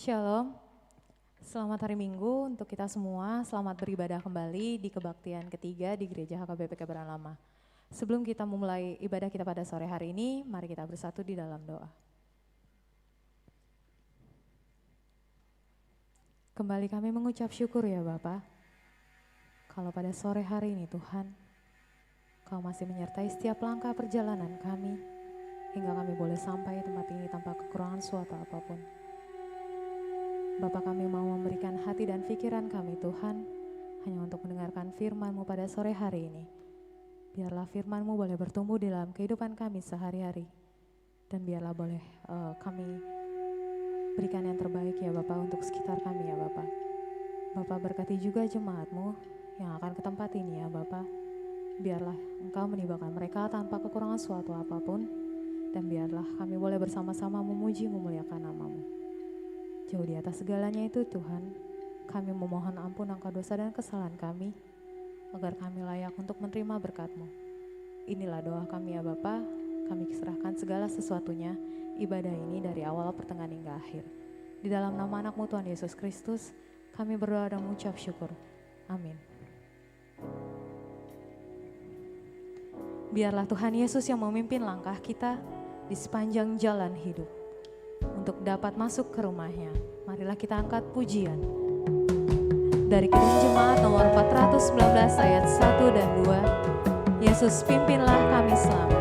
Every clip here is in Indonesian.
Shalom, selamat hari Minggu untuk kita semua, selamat beribadah kembali di kebaktian ketiga di Gereja HKBP Kebayoran Lama. Sebelum kita memulai ibadah kita pada sore hari ini, mari kita bersatu di dalam doa. Kembali kami mengucap syukur ya Bapa, kalau pada sore hari ini Tuhan, Kau masih menyertai setiap langkah perjalanan kami, hingga kami boleh sampai tempat ini tanpa kekurangan suatu apapun. Bapa, kami mau memberikan hati dan pikiran kami Tuhan, hanya untuk mendengarkan firman-Mu pada sore hari ini. Biarlah firman-Mu boleh bertumbuh di dalam kehidupan kami sehari-hari. Dan biarlah boleh kami berikan yang terbaik ya Bapa untuk sekitar kami ya Bapa. Bapa, berkati juga jemaat-Mu yang akan ke tempat ini ya Bapa. Biarlah Engkau menibakan mereka tanpa kekurangan suatu apapun. Dan biarlah kami boleh bersama-sama memuji memuliakan nama-Mu. Jauh di atas segalanya itu Tuhan, kami memohon ampun akan dosa dan kesalahan kami, agar kami layak untuk menerima berkat-Mu. Inilah doa kami ya Bapa, kami serahkan segala sesuatunya, ibadah ini dari awal pertengahan hingga akhir. Di dalam nama anak-Mu Tuhan Yesus Kristus, kami berdoa dan mengucap syukur. Amin. Biarlah Tuhan Yesus yang memimpin langkah kita di sepanjang jalan hidup. Untuk dapat masuk ke rumahnya, marilah kita angkat pujian dari Kidung Jemaat nomor 419 ayat 1 dan 2. Yesus, pimpinlah kami selamat.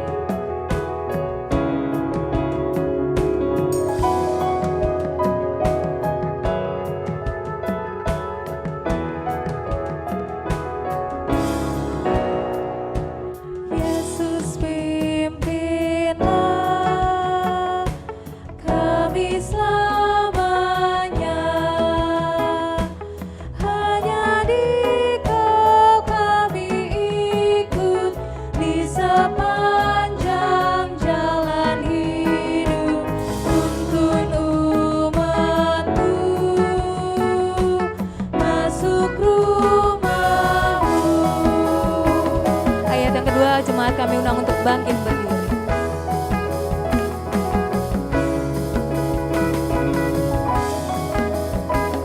Kami undang untuk bangkit berdiri.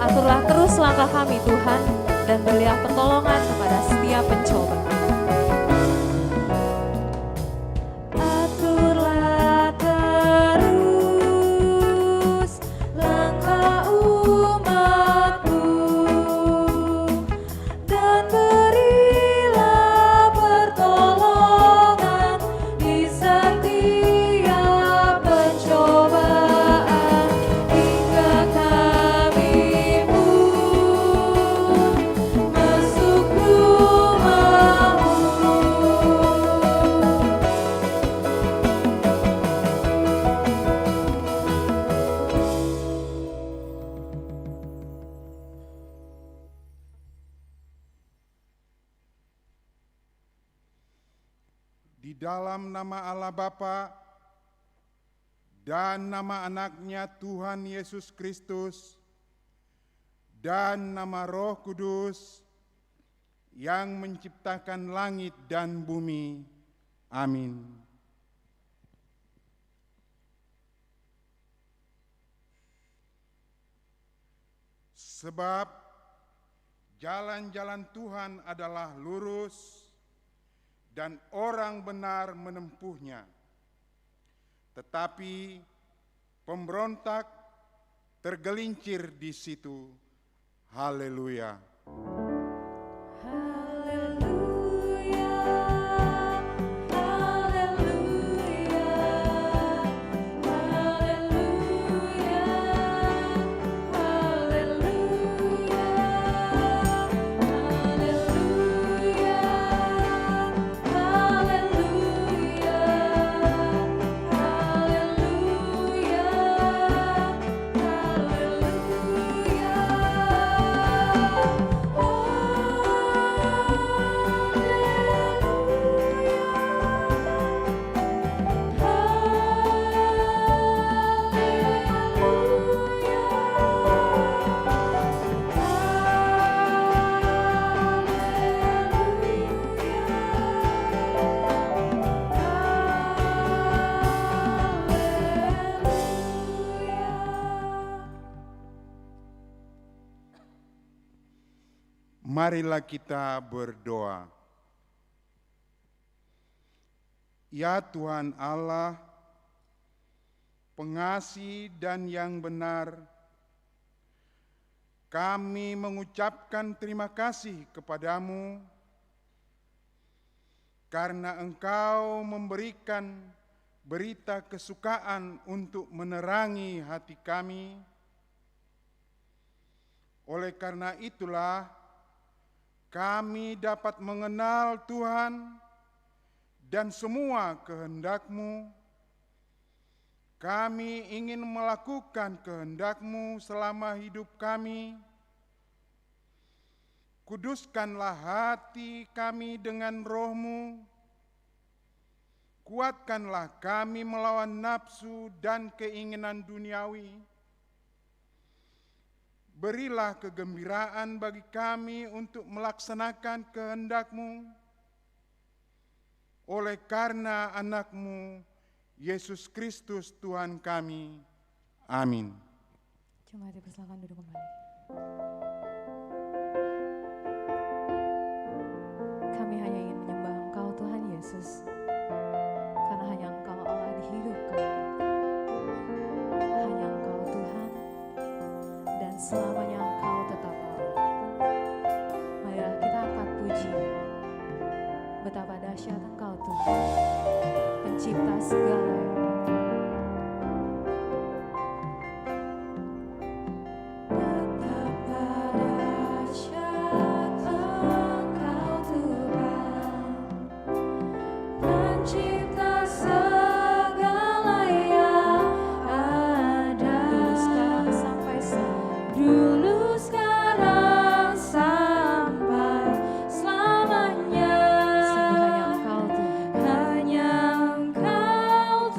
Aturlah terus langkah kami Tuhan, dan berilah pertolongan kepada setiap pencoba. Di dalam nama Allah Bapa dan nama anaknya Tuhan Yesus Kristus dan nama Roh Kudus yang menciptakan langit dan bumi. Amin. Sebab jalan-jalan Tuhan adalah lurus dan orang benar menempuhnya. Tetapi pemberontak tergelincir di situ. Haleluya. Marilah kita berdoa. Ya Tuhan Allah, pengasih dan yang benar, kami mengucapkan terima kasih kepadamu karena Engkau memberikan berita kesukaan untuk menerangi hati kami. Oleh karena itulah, kami dapat mengenal Tuhan dan semua kehendak-Mu. Kami ingin melakukan kehendak-Mu selama hidup kami. Kuduskanlah hati kami dengan Roh-Mu. Kuatkanlah kami melawan nafsu dan keinginan duniawi. Berilah kegembiraan bagi kami untuk melaksanakan kehendak-Mu. Oleh karena anak-Mu, Yesus Kristus Tuhan kami. Amin. Jemaat dipersilakan duduk kembali. Kami hanya ingin menyembah Engkau Tuhan Yesus, karena hanya Engkau Allah di hidup kami. Hanya Engkau Tuhan, dan selamanya Engkau tetap Allah. Marilah kita angkat puji. Betapa dahsyat Engkau Tuhan, pencipta segala yang ada. Hanya Engkau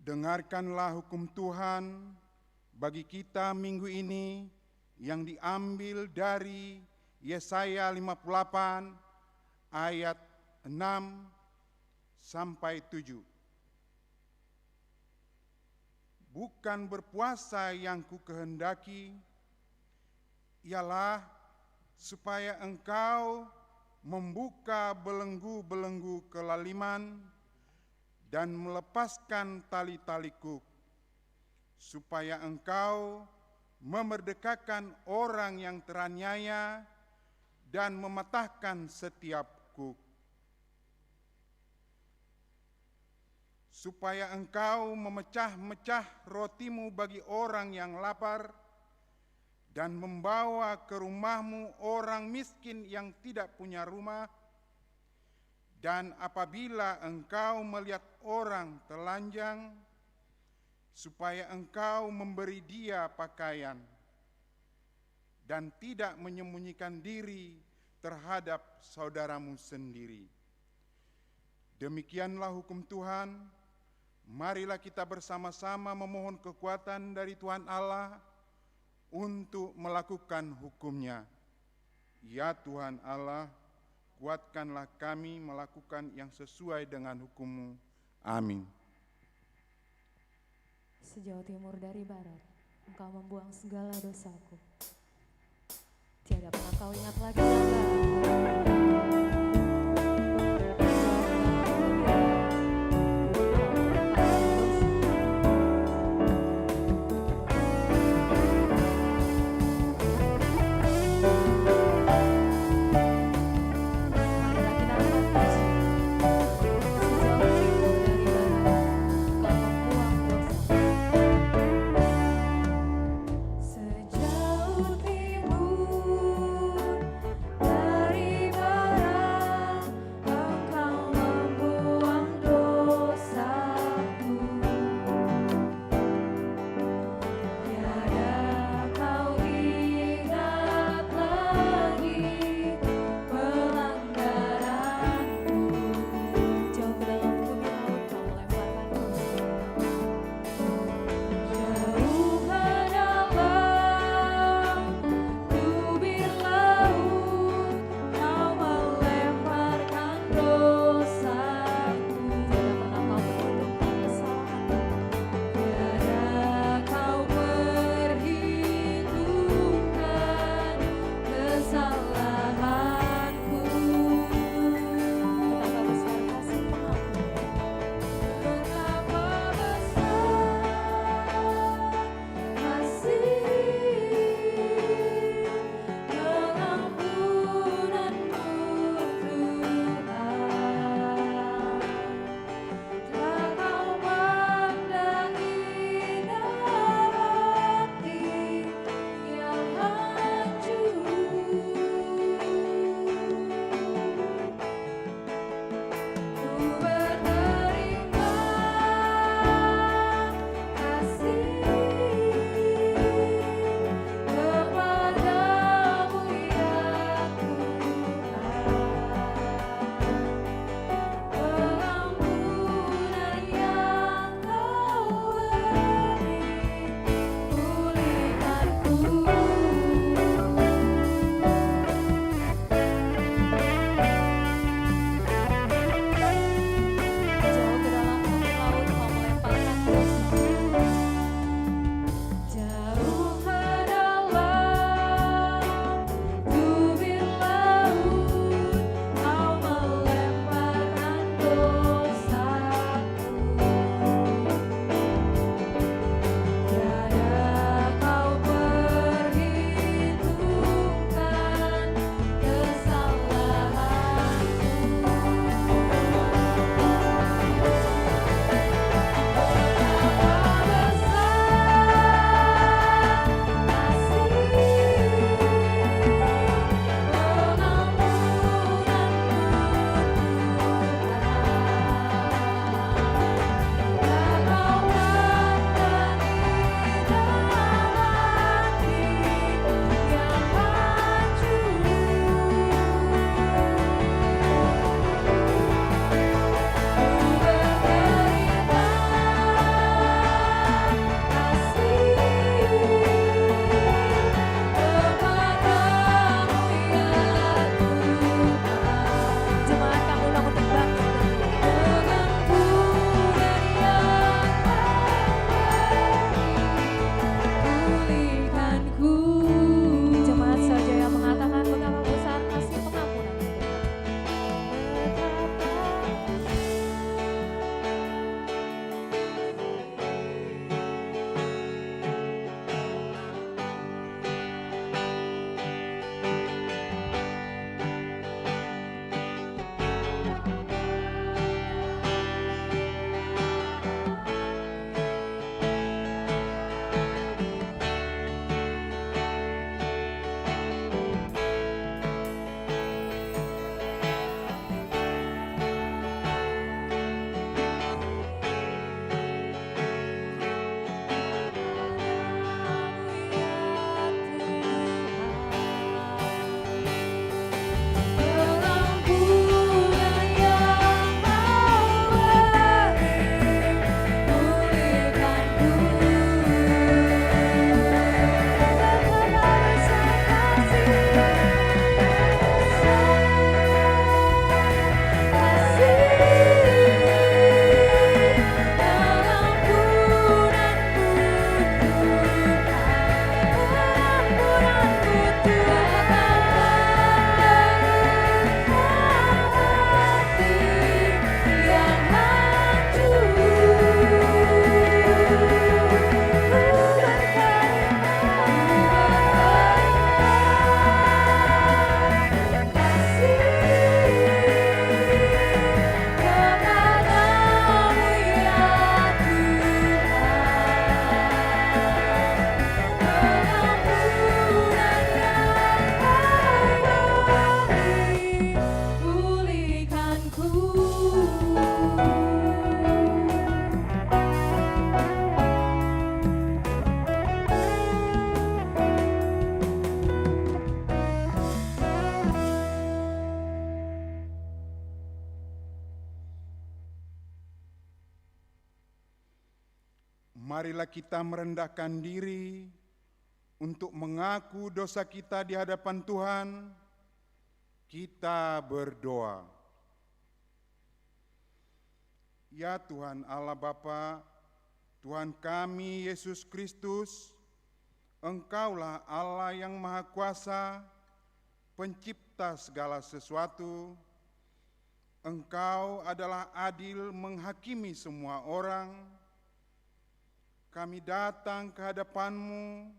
Dengarkanlah hukum Tuhan bagi kita minggu ini yang diambil dari Yesaya 58 ayat 6 sampai 7. Bukan berpuasa yang ku kehendaki, ialah supaya engkau membuka belenggu-belenggu kelaliman dan melepaskan tali-tali kuk, supaya engkau memerdekakan orang yang teraniaya dan mematahkan setiap kuk, supaya engkau memecah-mecah rotimu bagi orang yang lapar dan membawa ke rumahmu orang miskin yang tidak punya rumah. Dan apabila engkau melihat orang telanjang, supaya engkau memberi dia pakaian dan tidak menyembunyikan diri terhadap saudaramu sendiri. Demikianlah hukum Tuhan. Marilah kita bersama-sama memohon kekuatan dari Tuhan Allah untuk melakukan hukum-Nya. Ya Tuhan Allah, kuatkanlah kami melakukan yang sesuai dengan hukum-Mu. Amin. Sejauh timur dari barat, Engkau membuang segala dosaku. Tiada pernah Kau ingat lagi pelanggaranku. Sejauh timur dari marilah kita merendahkan diri untuk mengaku dosa kita di hadapan Tuhan. Kita berdoa. Ya Tuhan Allah Bapa, Tuhan kami Yesus Kristus, Engkaulah Allah yang Maha Kuasa, pencipta segala sesuatu. Engkau adalah adil menghakimi semua orang. Kami datang ke hadapan-Mu,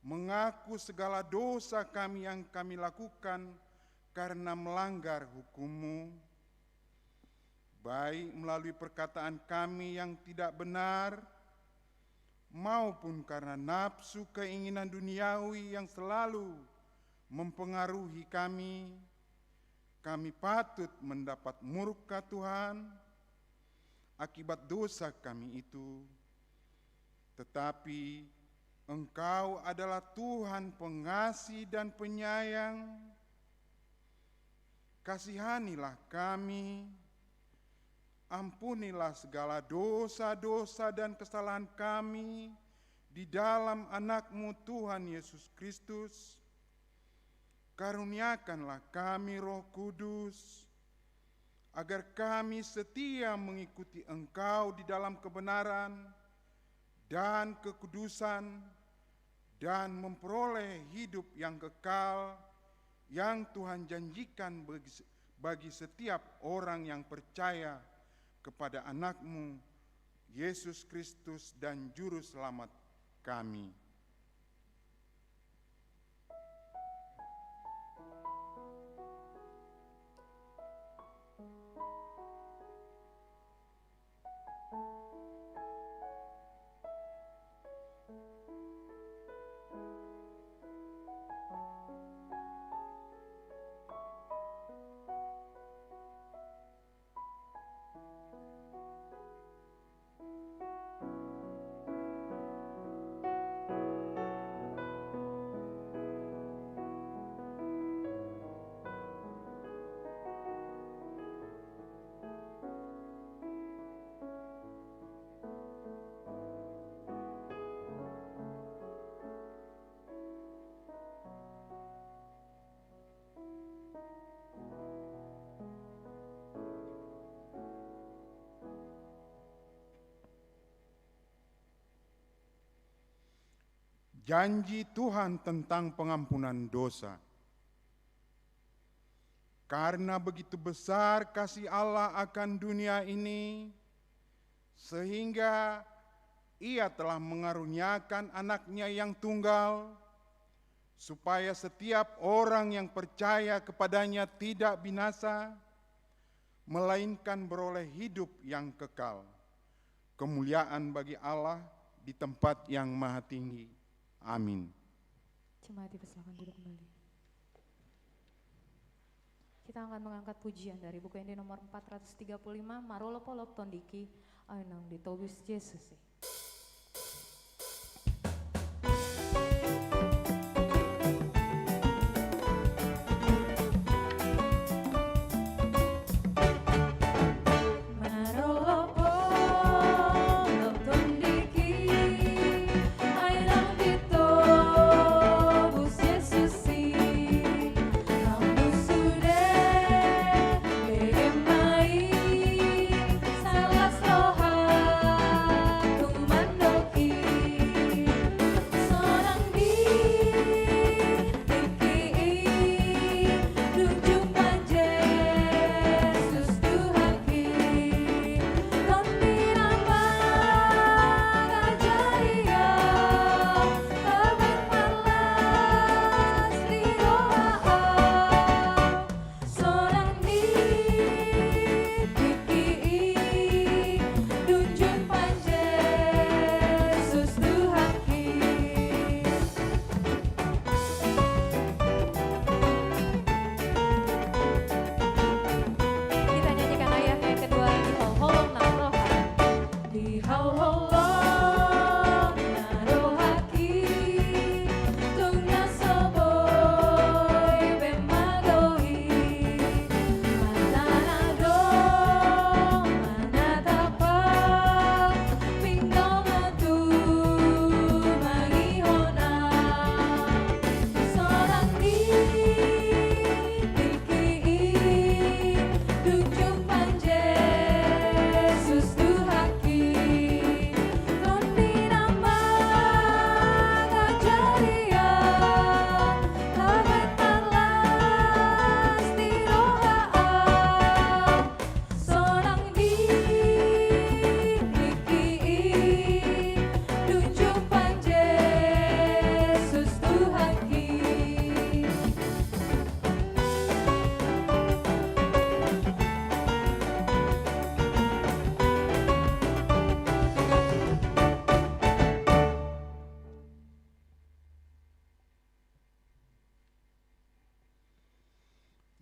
mengaku segala dosa kami yang kami lakukan karena melanggar hukum-Mu, baik melalui perkataan kami yang tidak benar, maupun karena nafsu keinginan duniawi yang selalu mempengaruhi kami. Kami patut mendapat murka Tuhan akibat dosa kami itu. Tetapi Engkau adalah Tuhan pengasih dan penyayang. Kasihanilah kami, ampunilah segala dosa-dosa dan kesalahan kami di dalam anak-Mu Tuhan Yesus Kristus. Karuniakanlah kami Roh Kudus, agar kami setia mengikuti Engkau di dalam kebenaran dan kekudusan, dan memperoleh hidup yang kekal yang Tuhan janjikan bagi setiap orang yang percaya kepada anak-Mu, Yesus Kristus dan Juru Selamat kami. Janji Tuhan tentang pengampunan dosa. Karena begitu besar kasih Allah akan dunia ini, sehingga Ia telah mengaruniakan anaknya yang tunggal, supaya setiap orang yang percaya kepadanya tidak binasa, melainkan beroleh hidup yang kekal. Kemuliaan bagi Allah di tempat yang maha tinggi. Amin. Jemaat dipersilakan duduk kembali. Kita akan mengangkat pujian dari buku Ende nomor 435, Marolo Polop Tondiki, Ainang di Tobis Yesus. Salas roha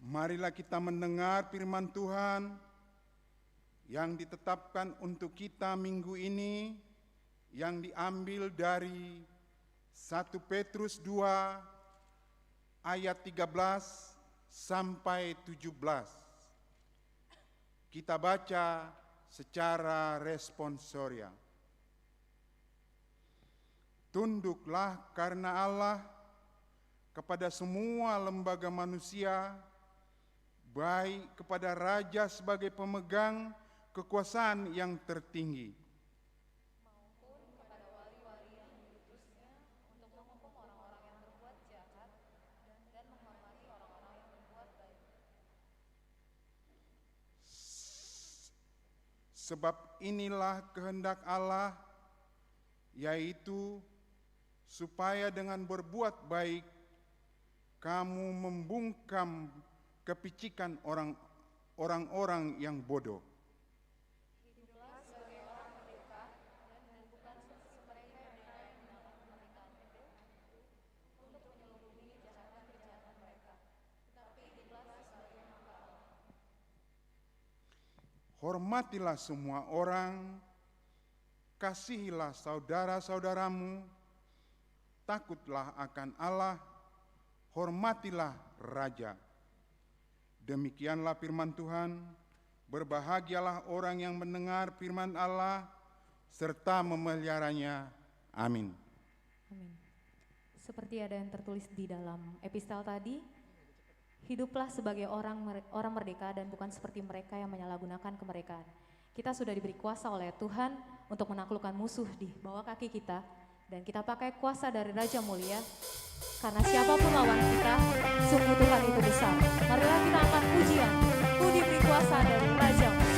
Marilah kita mendengar firman Tuhan yang ditetapkan untuk kita minggu ini, yang diambil dari 1 Petrus 2 ayat 13 sampai 17. Kita baca secara responsoria. Tunduklah karena Allah kepada semua lembaga manusia, baik kepada raja sebagai pemegang kekuasaan yang tertinggi, maupun kepada wali-wali yang diutusnya untuk menghukum orang-orang yang berbuat jahat dan menghormati orang-orang yang berbuat baik. Sebab inilah kehendak Allah, yaitu supaya dengan berbuat baik kamu membungkam kepicikan orang-orang yang bodoh. Hiduplah sebagai orang merdeka dan bukan seperti mereka yang menggunakan kemerdekaan itu untuk menyelubungi kejahatan-kejahatan mereka, tetapi hiduplah sebagai hamba Allah. Hormatilah semua orang, kasihilah saudara-saudaramu, takutlah akan Allah, hormatilah raja. Demikianlah firman Tuhan. Berbahagialah orang yang mendengar firman Allah serta memeliharanya. Amin. Amin. Seperti ada yang tertulis di dalam epistel tadi, hiduplah sebagai orang merdeka dan bukan seperti mereka yang menyalahgunakan kemerdekaan. Kita sudah diberi kuasa oleh Tuhan untuk menaklukkan musuh di bawah kaki kita, dan kita pakai kuasa dari Raja Mulia, karena siapapun lawan kita, sungguh Tuhan itu besar. Marilah kita angkat pujian, ku diberi kuasa dari Raja Mulia.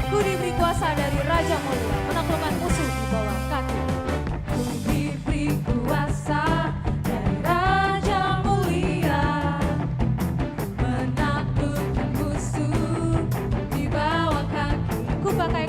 Ku diberi kuasa dari Raja Mulia, menaklukkan musuh di bawah kaki. Ku diberi kuasa dari Raja Mulia, menaklukkan musuh di bawah kaki. Ku pakai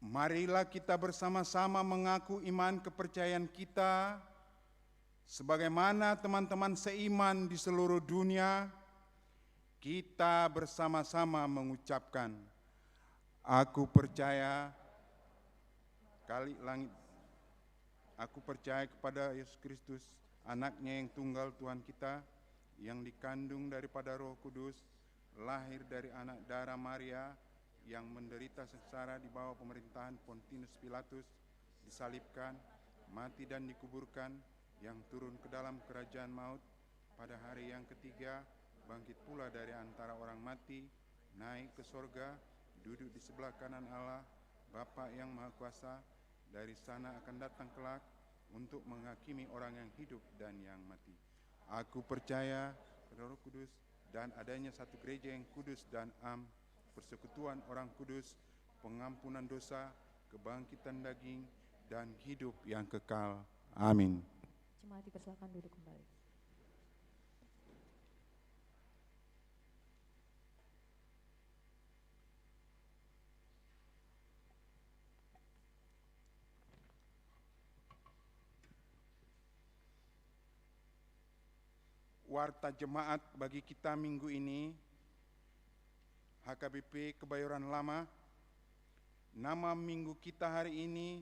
Marilah kita bersama-sama mengaku iman kepercayaan kita, sebagaimana teman-teman seiman di seluruh dunia, kita bersama-sama mengucapkan, aku percaya kali langit, aku percaya kepada Yesus Kristus, anaknya yang tunggal Tuhan kita, yang dikandung daripada Roh Kudus, lahir dari anak darah Maria, yang menderita sengsara di bawah pemerintahan Pontius Pilatus, disalibkan, mati dan dikuburkan, yang turun ke dalam kerajaan maut, pada hari yang ketiga bangkit pula dari antara orang mati, naik ke sorga, duduk di sebelah kanan Allah, Bapa yang Maha Kuasa, dari sana akan datang kelak untuk menghakimi orang yang hidup dan yang mati. Aku percaya pada Roh Kudus dan adanya satu gereja yang kudus dan persekutuan orang kudus, pengampunan dosa, kebangkitan daging, dan hidup yang kekal. Amin. Jemaat dipersilakan duduk kembali. Warta jemaat bagi kita minggu ini, HKBP Kebayoran Lama. Nama minggu kita hari ini,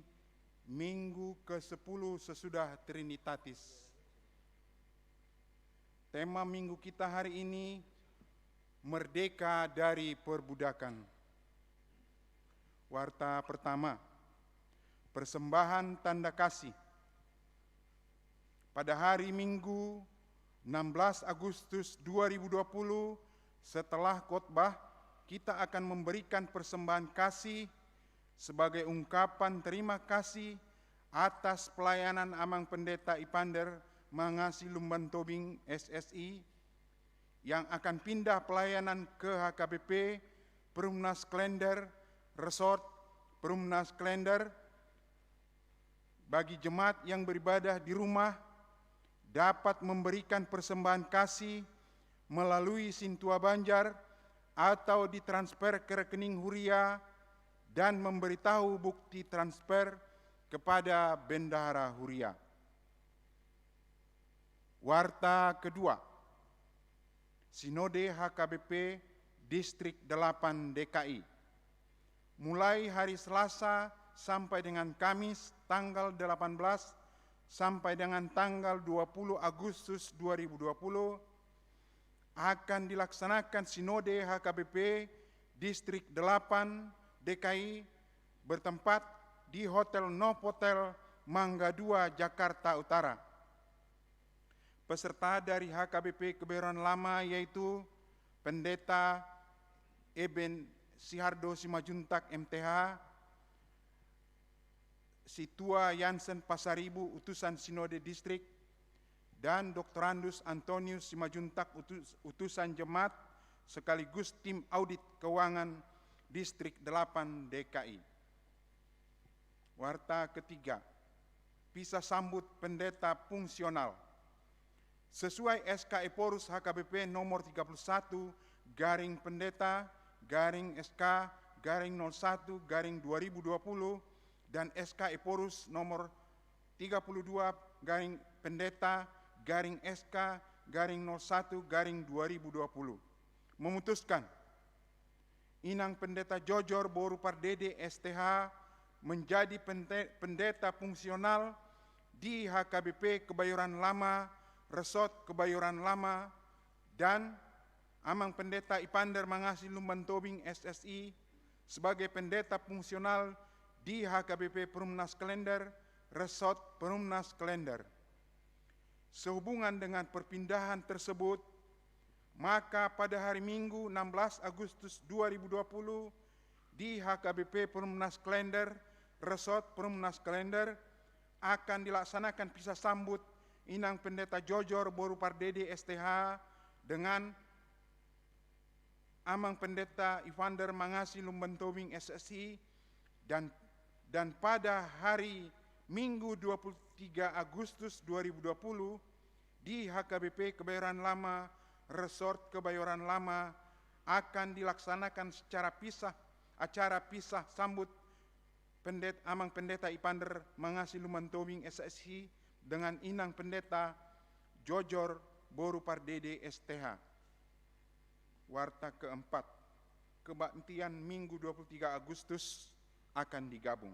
Minggu ke-10 sesudah Trinitatis. Tema minggu kita hari ini, Merdeka dari Perbudakan. Warta pertama, persembahan tanda kasih. Pada hari Minggu 16 Agustus 2020, setelah khotbah, kita akan memberikan persembahan kasih sebagai ungkapan terima kasih atas pelayanan Amang Pendeta Ipander Mangasi Lumban Tobing SSI yang akan pindah pelayanan ke HKBP Perumnas Klender Resort Perumnas Klender. Bagi jemaat yang beribadah di rumah dapat memberikan persembahan kasih melalui Sintua Banjar atau ditransfer ke rekening Huria dan memberitahu bukti transfer kepada Bendahara Huria. Warta kedua, Sinode HKBP Distrik 8 DKI. Mulai hari Selasa sampai dengan Kamis tanggal 18 sampai dengan tanggal 20 Agustus 2020 akan dilaksanakan Sinode HKBP Distrik 8 DKI bertempat di Hotel Novotel Mangga 2 Jakarta Utara. Peserta dari HKBP Kebayoran Lama yaitu Pendeta Eben Sihardo Simajuntak MTH, Situa Yansen Pasaribu utusan Sinode Distrik, dan Dr. Andus Antonius Simajuntak utusan Jemaat sekaligus tim audit keuangan Distrik 8 DKI. Warta ketiga, pisah sambut pendeta fungsional. Sesuai SK Eporus HKBP nomor 31 garing pendeta garing SK garing 01 garing 2020 dan SK Eporus nomor 32 garing pendeta garing SK garing 01 garing 2020 memutuskan Inang Pendeta Jojor Boru Pardede STH menjadi pendeta fungsional di HKBP Kebayoran Lama, Resort Kebayoran Lama, dan Amang Pendeta Ipander Mangasi Lumban Tobing SSI sebagai pendeta fungsional di HKBP Perumnas Klender, Resort Perumnas Klender. Sehubungan dengan perpindahan tersebut, maka pada hari Minggu 16 Agustus 2020 di HKBP Perumnas Klender, Resort Perumnas Klender akan dilaksanakan pisah sambut Inang Pendeta Jojor Boru Pardede STH dengan Amang Pendeta Ivander Mangasi Lumban Tobing SSI dan pada hari Minggu 23 Agustus 2020 di HKBP Kebayoran Lama, Resort Kebayoran Lama akan dilaksanakan secara pisah acara pisah sambut Amang Pendeta Ipander mengasihi Lumantobing SSI dengan Inang Pendeta Jojor Boru Pardede STH. Warta keempat, kebaktian Minggu 23 Agustus akan digabung.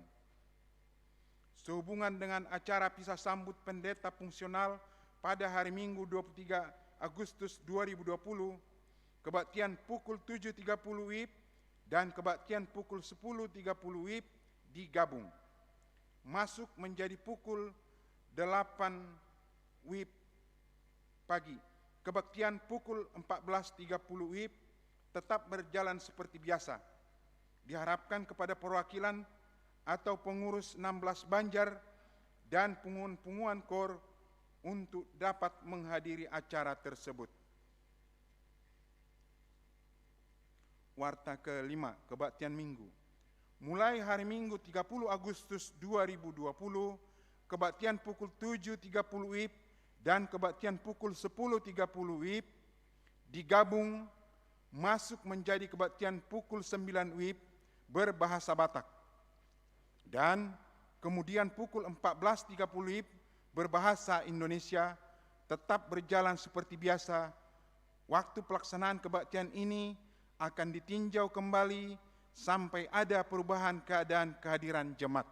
Sehubungan dengan acara pisah sambut pendeta fungsional pada hari Minggu 23 Agustus 2020, kebaktian pukul 7.30 WIB dan kebaktian pukul 10.30 WIB digabung, masuk menjadi pukul 8 WIB pagi. Kebaktian pukul 14.30 WIB tetap berjalan seperti biasa. Diharapkan kepada perwakilan atau pengurus 16 Banjar dan punguan-punguan KOR untuk dapat menghadiri acara tersebut. Warta kelima, kebaktian Minggu. Mulai hari Minggu 30 Agustus 2020, kebaktian pukul 7.30 WIB dan kebaktian pukul 10.30 WIB digabung masuk menjadi kebaktian pukul 9 WIB berbahasa Batak. Dan kemudian pukul 14.30 WIB berbahasa Indonesia tetap berjalan seperti biasa. Waktu pelaksanaan kebaktian ini akan ditinjau kembali sampai ada perubahan keadaan kehadiran jemaat.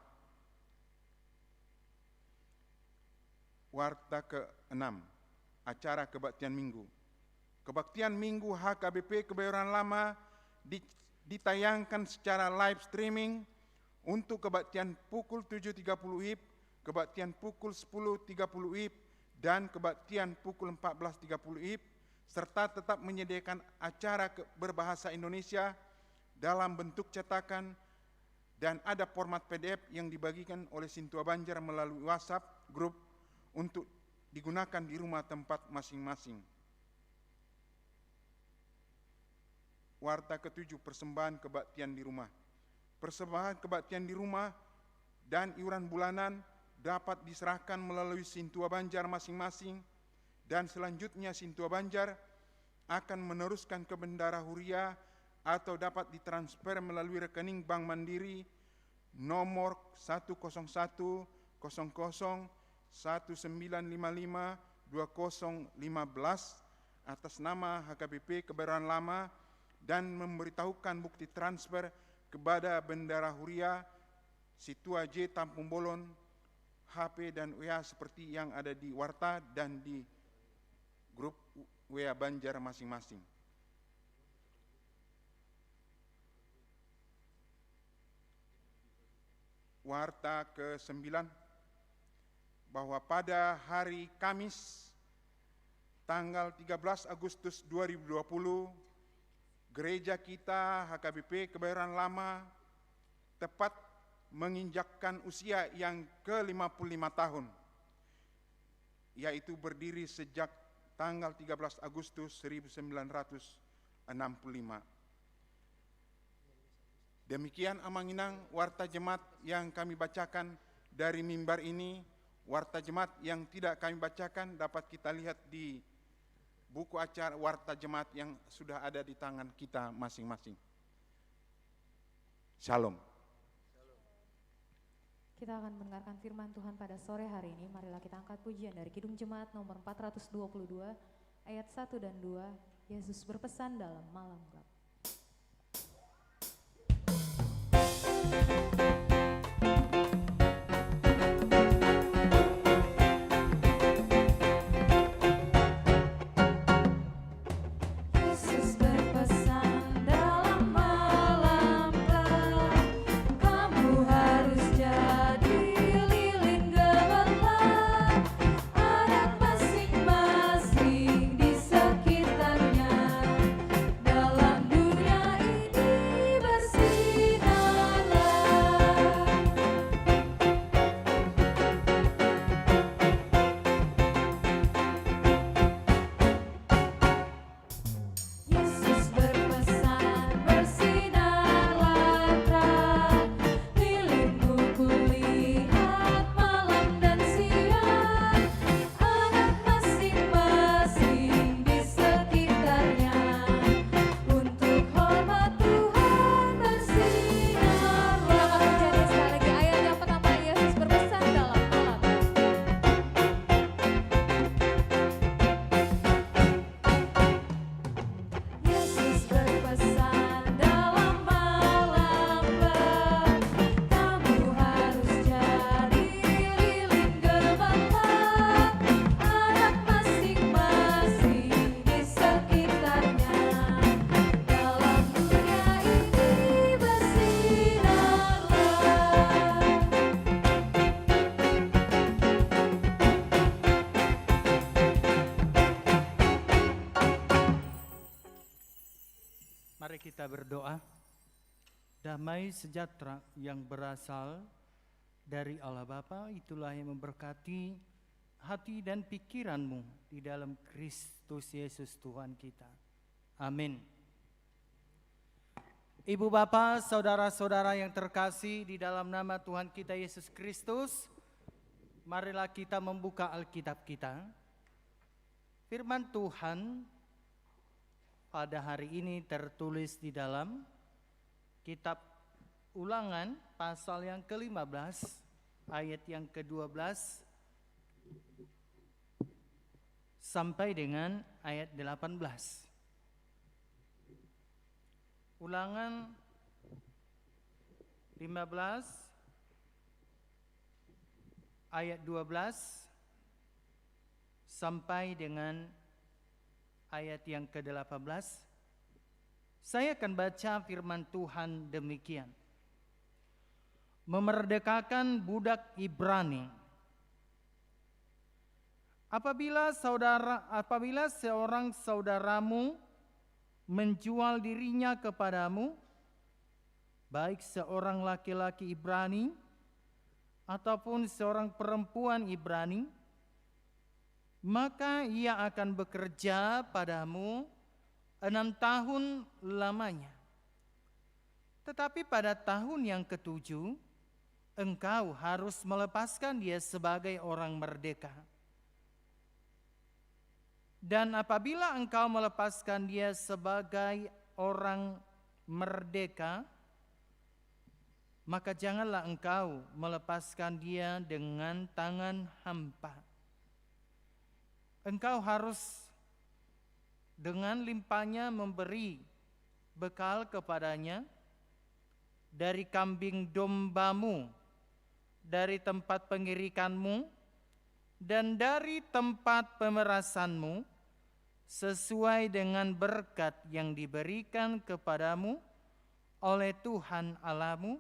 Warta ke-6, acara kebaktian Minggu. Kebaktian Minggu HKBP Kebayoran Lama ditayangkan secara live streaming untuk kebaktian pukul 7.30 WIB, kebaktian pukul 10.30 WIB, dan kebaktian pukul 14.30 WIB, serta tetap menyediakan acara berbahasa Indonesia dalam bentuk cetakan dan ada format PDF yang dibagikan oleh Sintua Banjar melalui WhatsApp grup untuk digunakan di rumah tempat masing-masing. Warta ke-7, persembahan kebaktian di rumah. Persembahan kebaktian di rumah dan iuran bulanan dapat diserahkan melalui Sintua Banjar masing-masing dan selanjutnya Sintua Banjar akan meneruskan ke Bendara Huria atau dapat ditransfer melalui rekening Bank Mandiri nomor 1010019552015 atas nama HKBP Kebayoran Lama dan memberitahukan bukti transfer kepada Bendara Huria, Situa J Tampung Bolon, HP dan WA seperti yang ada di Warta dan di grup WA Banjar masing-masing. Warta ke-9, bahwa pada hari Kamis tanggal 13 Agustus 2020 gereja kita HKBP Kebayoran Lama tepat menginjakkan usia yang ke-55 tahun, yaitu berdiri sejak tanggal 13 Agustus 1965. Demikian Amanginang warta jemaat yang kami bacakan dari mimbar ini. Warta jemaat yang tidak kami bacakan dapat kita lihat di buku acara warta jemaat yang sudah ada di tangan kita masing-masing. Shalom. Kita akan mendengarkan firman Tuhan pada sore hari ini. Marilah kita angkat pujian dari Kidung Jemaat nomor 422 ayat 1 dan 2. Yesus berpesan dalam malam gelap. Dalam kita berdoa. Damai sejahtera yang berasal dari Allah Bapa, itulah yang memberkati hati dan pikiranmu di dalam Kristus Yesus Tuhan kita. Amin. Ibu Bapa, saudara-saudara yang terkasih di dalam nama Tuhan kita Yesus Kristus, marilah kita membuka Alkitab kita. Firman Tuhan pada hari ini tertulis di dalam kitab Ulangan pasal yang ke-15 ayat yang ke-12 sampai dengan ayat 18. Ulangan 15 ayat 12 sampai dengan ayat yang ke-18. Saya akan baca firman Tuhan demikian. Memerdekakan budak Ibrani. Apabila seorang saudaramu menjual dirinya kepadamu, baik seorang laki-laki Ibrani ataupun seorang perempuan Ibrani, maka ia akan bekerja padamu 6 tahun lamanya. Tetapi pada tahun yang ke-7, engkau harus melepaskan dia sebagai orang merdeka. Dan apabila engkau melepaskan dia sebagai orang merdeka, maka janganlah engkau melepaskan dia dengan tangan hampa. Engkau harus dengan limpahnya memberi bekal kepadanya dari kambing dombamu, dari tempat pengirikanmu, dan dari tempat pemerasanmu, sesuai dengan berkat yang diberikan kepadamu oleh Tuhan Allahmu,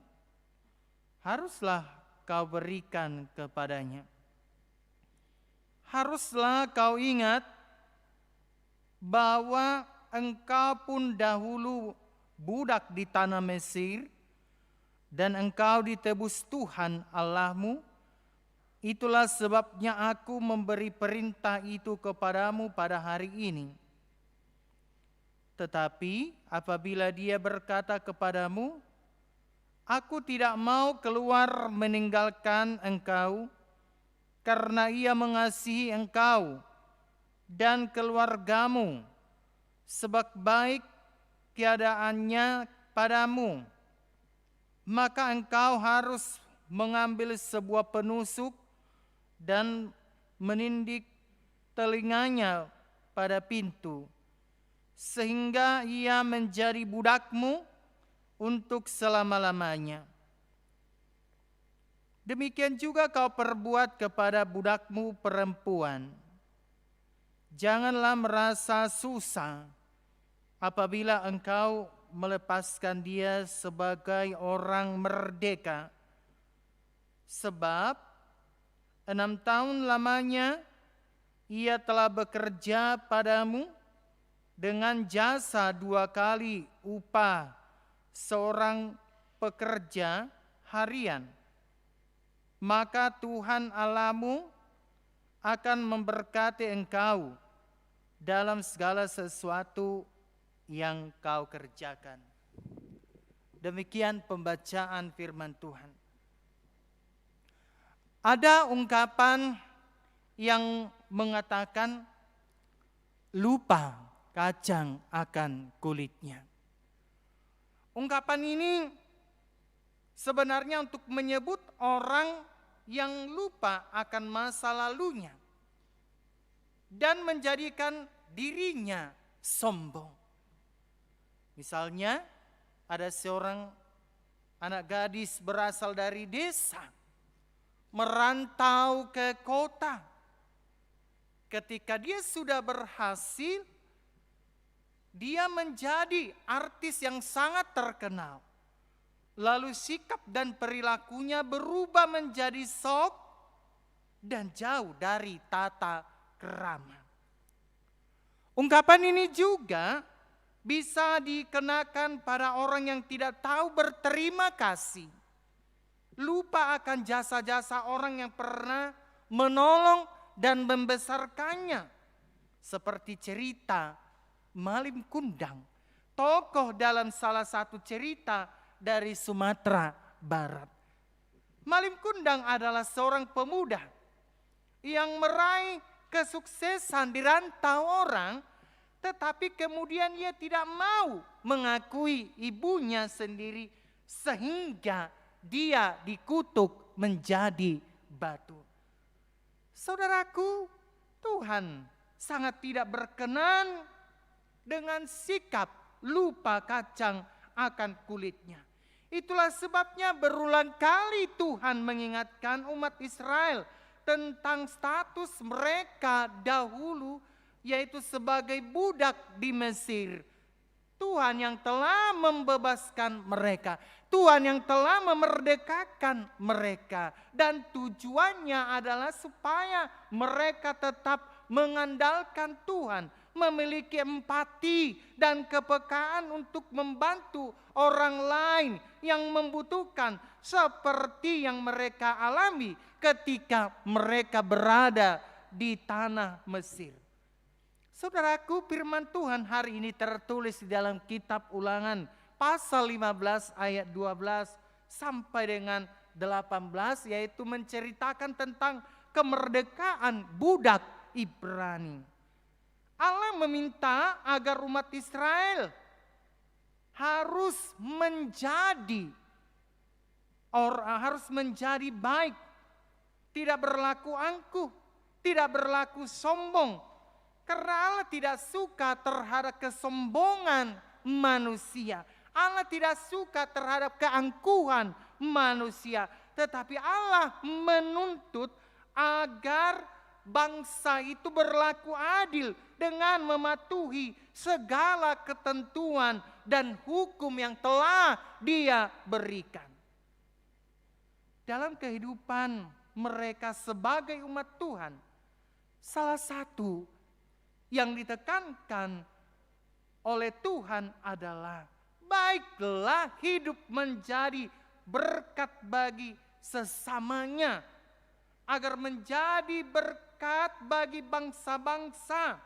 haruslah kau berikan kepadanya. Haruslah kau ingat bahwa engkau pun dahulu budak di tanah Mesir, dan engkau ditebus Tuhan Allahmu. Itulah sebabnya aku memberi perintah itu kepadamu pada hari ini. Tetapi apabila dia berkata kepadamu, aku tidak mau keluar meninggalkan engkau, karena ia mengasihi engkau dan keluargamu, sebab baik keadaannya padamu, maka engkau harus mengambil sebuah penusuk dan menindik telinganya pada pintu, sehingga ia menjadi budakmu untuk selama-lamanya. Demikian juga kau perbuat kepada budakmu perempuan. Janganlah merasa susah apabila engkau melepaskan dia sebagai orang merdeka, sebab 6 tahun lamanya ia telah bekerja padamu dengan jasa 2 kali upah seorang pekerja harian. Maka Tuhan Allahmu akan memberkati engkau dalam segala sesuatu yang kau kerjakan. Demikian pembacaan firman Tuhan. Ada ungkapan yang mengatakan lupa kacang akan kulitnya. Ungkapan ini sebenarnya untuk menyebut orang yang lupa akan masa lalunya dan menjadikan dirinya sombong. Misalnya ada seorang anak gadis berasal dari desa, merantau ke kota. Ketika dia sudah berhasil, dia menjadi artis yang sangat terkenal. Lalu sikap dan perilakunya berubah menjadi sok dan jauh dari tata krama. Ungkapan ini juga bisa dikenakan pada orang yang tidak tahu berterima kasih. Lupa akan jasa-jasa orang yang pernah menolong dan membesarkannya. Seperti cerita Malim Kundang, tokoh dalam salah satu cerita dari Sumatera Barat. Malim Kundang adalah seorang pemuda yang meraih kesuksesan di rantau orang, tetapi kemudian ia tidak mau mengakui ibunya sendiri sehingga dia dikutuk menjadi batu. Saudaraku, Tuhan sangat tidak berkenan dengan sikap lupa kacang akan kulitnya. Itulah sebabnya berulang kali Tuhan mengingatkan umat Israel tentang status mereka dahulu, yaitu sebagai budak di Mesir. Tuhan yang telah membebaskan mereka, Tuhan yang telah memerdekakan mereka, dan tujuannya adalah supaya mereka tetap mengandalkan Tuhan, memiliki empati dan kepekaan untuk membantu orang lain yang membutuhkan, seperti yang mereka alami ketika mereka berada di tanah Mesir. Saudaraku, firman Tuhan hari ini tertulis di dalam kitab Ulangan pasal 15 ayat 12 sampai dengan 18, yaitu menceritakan tentang kemerdekaan budak Ibrani. Allah meminta agar umat Israel harus menjadi baik, tidak berlaku angkuh, tidak berlaku sombong. Karena Allah tidak suka terhadap kesombongan manusia. Allah tidak suka terhadap keangkuhan manusia. Tetapi Allah menuntut agar bangsa itu berlaku adil dengan mematuhi segala ketentuan dan hukum yang telah Dia berikan. Dalam kehidupan mereka sebagai umat Tuhan, salah satu yang ditekankan oleh Tuhan adalah baiklah hidup menjadi berkat bagi sesamanya, agar menjadi berkat bagi bangsa-bangsa.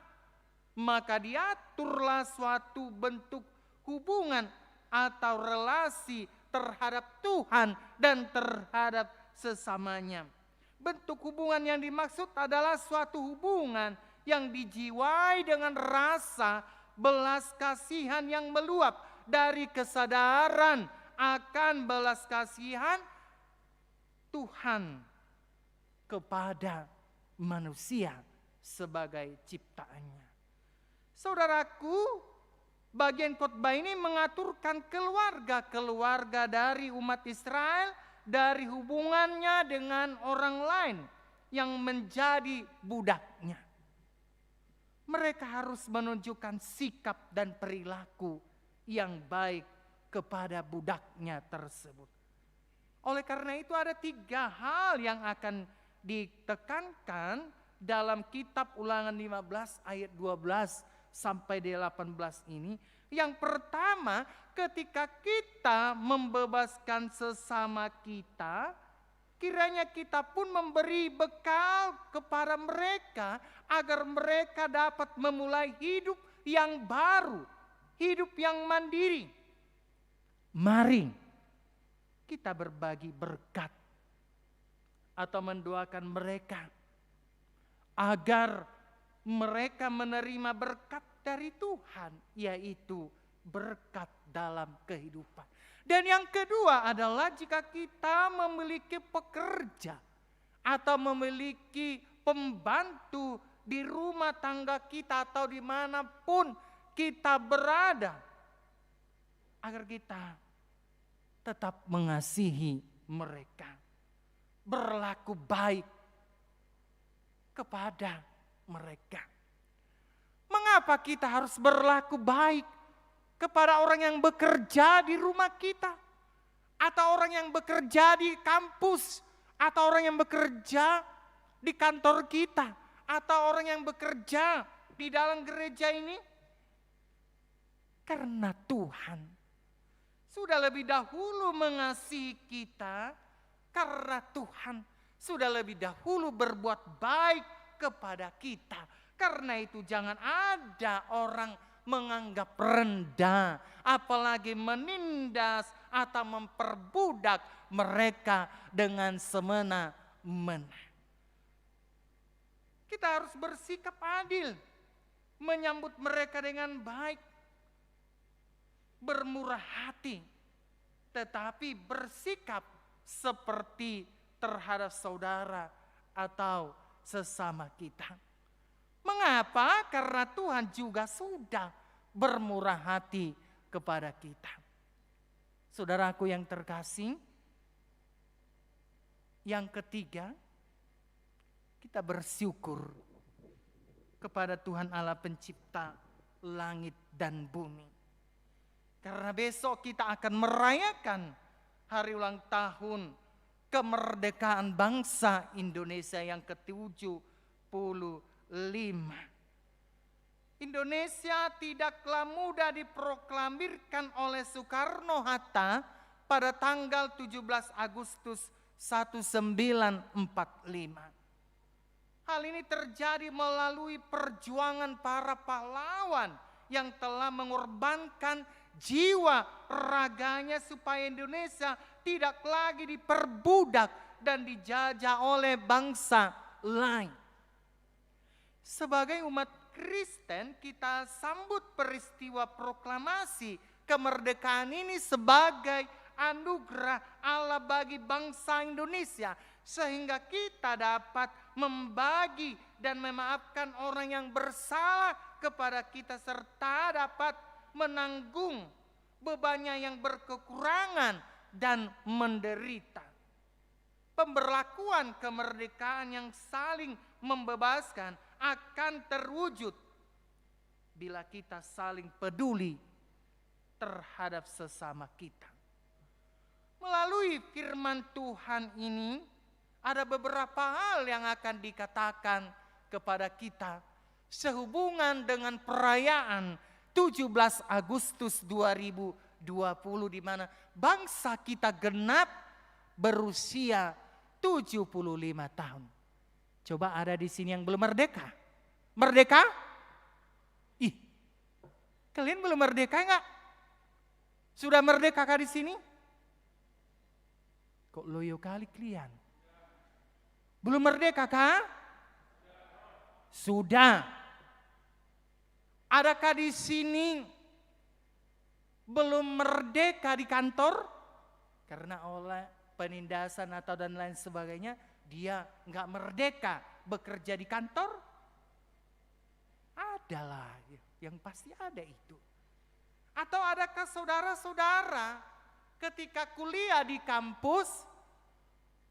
Maka diaturlah suatu bentuk hubungan atau relasi terhadap Tuhan dan terhadap sesamanya. Bentuk hubungan yang dimaksud adalah suatu hubungan yang dijiwai dengan rasa belas kasihan yang meluap dari kesadaran akan belas kasihan Tuhan kepada manusia sebagai ciptaannya. Saudaraku, bagian khotbah ini mengaturkan keluarga-keluarga dari umat Israel dari hubungannya dengan orang lain yang menjadi budaknya. Mereka harus menunjukkan sikap dan perilaku yang baik kepada budaknya tersebut. Oleh karena itu ada 3 hal yang akan ditekankan dalam kitab Ulangan 15 ayat 12 sampai 18 ini. Yang pertama, ketika kita membebaskan sesama kita, kiranya kita pun memberi bekal kepada mereka agar mereka dapat memulai hidup yang baru, hidup yang mandiri. Mari kita berbagi berkat atau mendoakan mereka agar mereka menerima berkat dari Tuhan, yaitu berkat dalam kehidupan. Dan yang kedua adalah jika kita memiliki pekerja atau memiliki pembantu di rumah tangga kita atau dimanapun kita berada, agar kita tetap mengasihi mereka, berlaku baik kepada mereka. Mengapa kita harus berlaku baik kepada orang yang bekerja di rumah kita, atau orang yang bekerja di kampus, atau orang yang bekerja di kantor kita, atau orang yang bekerja di dalam gereja ini? Karena Tuhan sudah lebih dahulu mengasihi kita, karena Tuhan sudah lebih dahulu berbuat baik kepada kita. Karena itu jangan ada orang menganggap rendah, apalagi menindas atau memperbudak mereka dengan semena-mena. Kita harus bersikap adil, menyambut mereka dengan baik, bermurah hati, tetapi bersikap seperti terhadap saudara atau sesama kita. Mengapa? Karena Tuhan juga sudah bermurah hati kepada kita. Saudaraku yang terkasih, yang ketiga, kita bersyukur kepada Tuhan Allah pencipta langit dan bumi. Karena besok kita akan merayakan hari ulang tahun kemerdekaan bangsa Indonesia yang ke-75. Indonesia tidaklah mudah diproklamirkan oleh Soekarno-Hatta pada tanggal 17 Agustus 1945. Hal ini terjadi melalui perjuangan para pahlawan yang telah mengorbankan jiwa raganya supaya Indonesia tidak lagi diperbudak dan dijajah oleh bangsa lain. Sebagai umat Kristen, kita sambut peristiwa proklamasi kemerdekaan ini sebagai anugerah Allah bagi bangsa Indonesia, sehingga kita dapat membagi dan memaafkan orang yang bersalah kepada kita, serta dapat menanggung bebannya yang berkekurangan dan menderita. Pemberlakuan kemerdekaan yang saling membebaskan akan terwujud bila kita saling peduli terhadap sesama kita. Melalui firman Tuhan ini ada beberapa hal yang akan dikatakan kepada kita sehubungan dengan perayaan 17 Agustus 2020 di mana bangsa kita genap berusia 75 tahun. Coba ada di sini yang belum merdeka? Merdeka? Ih, kalian belum merdeka enggak? Sudah merdeka kah di sini? Kok loyo kali kalian? Belum merdeka kah? Sudah. Adakah di sini belum merdeka di kantor? Karena oleh penindasan atau dan lain sebagainya, dia nggak merdeka bekerja di kantor? Adalah, yang pasti ada itu. Atau adakah saudara-saudara ketika kuliah di kampus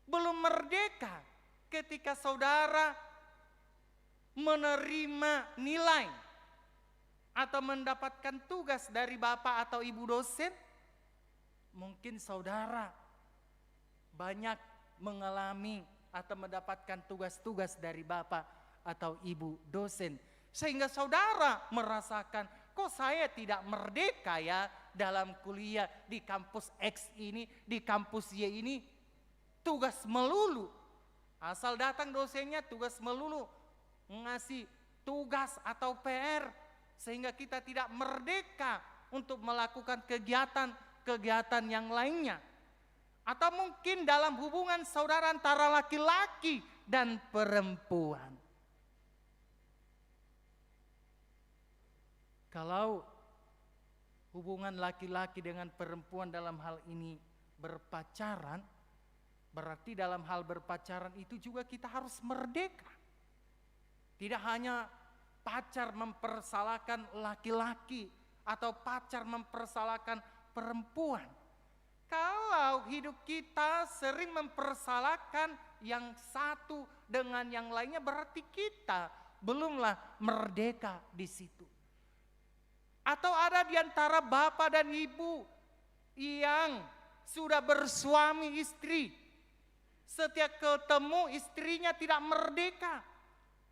belum merdeka ketika saudara menerima nilai atau mendapatkan tugas dari bapak atau ibu dosen? Mungkin saudara banyak mengalami atau mendapatkan tugas-tugas dari bapak atau ibu dosen, sehingga saudara merasakan, kok saya tidak merdeka ya dalam kuliah di kampus X ini, di kampus Y ini, tugas melulu. Asal datang dosennya tugas melulu, ngasih tugas atau PR, sehingga kita tidak merdeka untuk melakukan kegiatan yang lainnya. Atau mungkin dalam hubungan saudara antara laki-laki dan perempuan. Kalau hubungan laki-laki dengan perempuan dalam hal ini berpacaran, berarti dalam hal berpacaran itu juga kita harus merdeka. Tidak hanya pacar mempersalahkan laki-laki atau pacar mempersalahkan perempuan. Kalau hidup kita sering mempersalahkan yang satu dengan yang lainnya, berarti kita belumlah merdeka di situ. Atau ada di antara bapak dan ibu yang sudah bersuami istri, setiap ketemu istrinya tidak merdeka,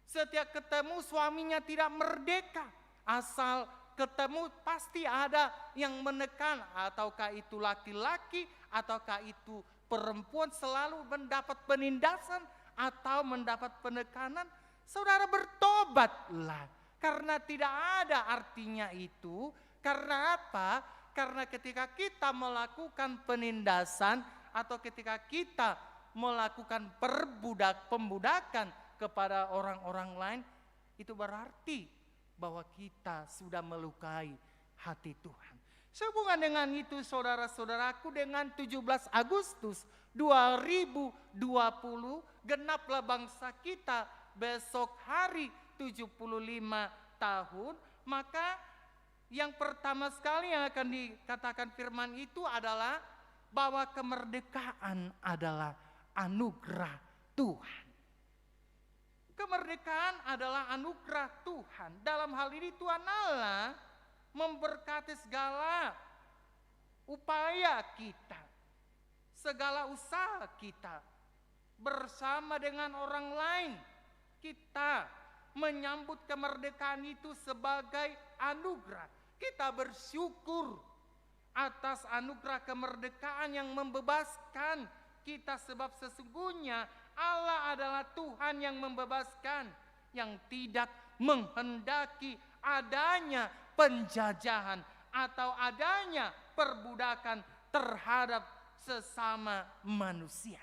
setiap ketemu suaminya tidak merdeka, asal ketemu pasti ada yang menekan, ataukah itu laki-laki, ataukah itu perempuan selalu mendapat penindasan atau mendapat penekanan. Saudara, bertobatlah, karena tidak ada artinya itu. Karena apa? Karena ketika kita melakukan penindasan atau ketika kita melakukan pembudakan kepada orang-orang lain, itu berarti bahwa kita sudah melukai hati Tuhan. Sehubungan dengan itu, saudara-saudaraku, dengan 17 Agustus 2020 genaplah bangsa kita besok hari 75 tahun. Maka yang pertama sekali yang akan dikatakan firman itu adalah bahwa kemerdekaan adalah anugerah Tuhan. Kemerdekaan adalah anugerah Tuhan. Dalam hal ini Tuhan Allah memberkati segala upaya kita, segala usaha kita. Bersama dengan orang lain, kita menyambut kemerdekaan itu sebagai anugerah. Kita bersyukur atas anugerah kemerdekaan yang membebaskan kita, sebab sesungguhnya Allah adalah Tuhan yang membebaskan, yang tidak menghendaki adanya penjajahan atau adanya perbudakan terhadap sesama manusia.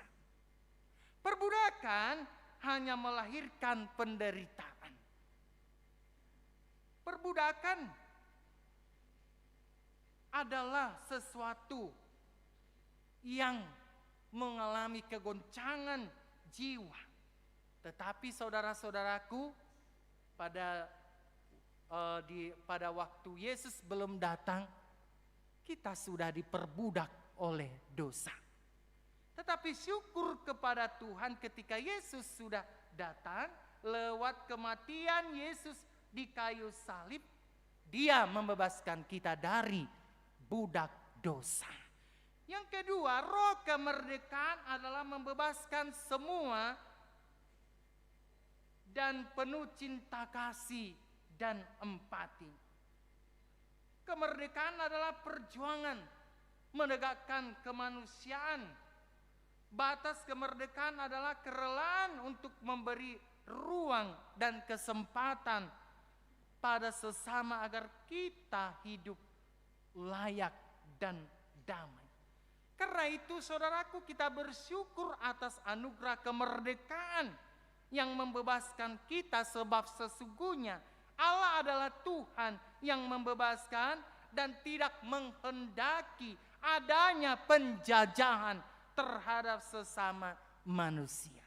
Perbudakan hanya melahirkan penderitaan. Perbudakan adalah sesuatu yang mengalami kegoncangan jiwa. Tetapi saudara-saudaraku, pada waktu Yesus belum datang, kita sudah diperbudak oleh dosa. Tetapi syukur kepada Tuhan, ketika Yesus sudah datang, lewat kematian Yesus di kayu salib, Dia membebaskan kita dari budak dosa. Yang kedua, roh kemerdekaan adalah membebaskan semua dan penuh cinta kasih dan empati. Kemerdekaan adalah perjuangan menegakkan kemanusiaan. Batas kemerdekaan adalah kerelaan untuk memberi ruang dan kesempatan pada sesama agar kita hidup layak dan damai. Karena itu, saudaraku, kita bersyukur atas anugerah kemerdekaan yang membebaskan kita, sebab sesungguhnya Allah adalah Tuhan yang membebaskan dan tidak menghendaki adanya penjajahan terhadap sesama manusia.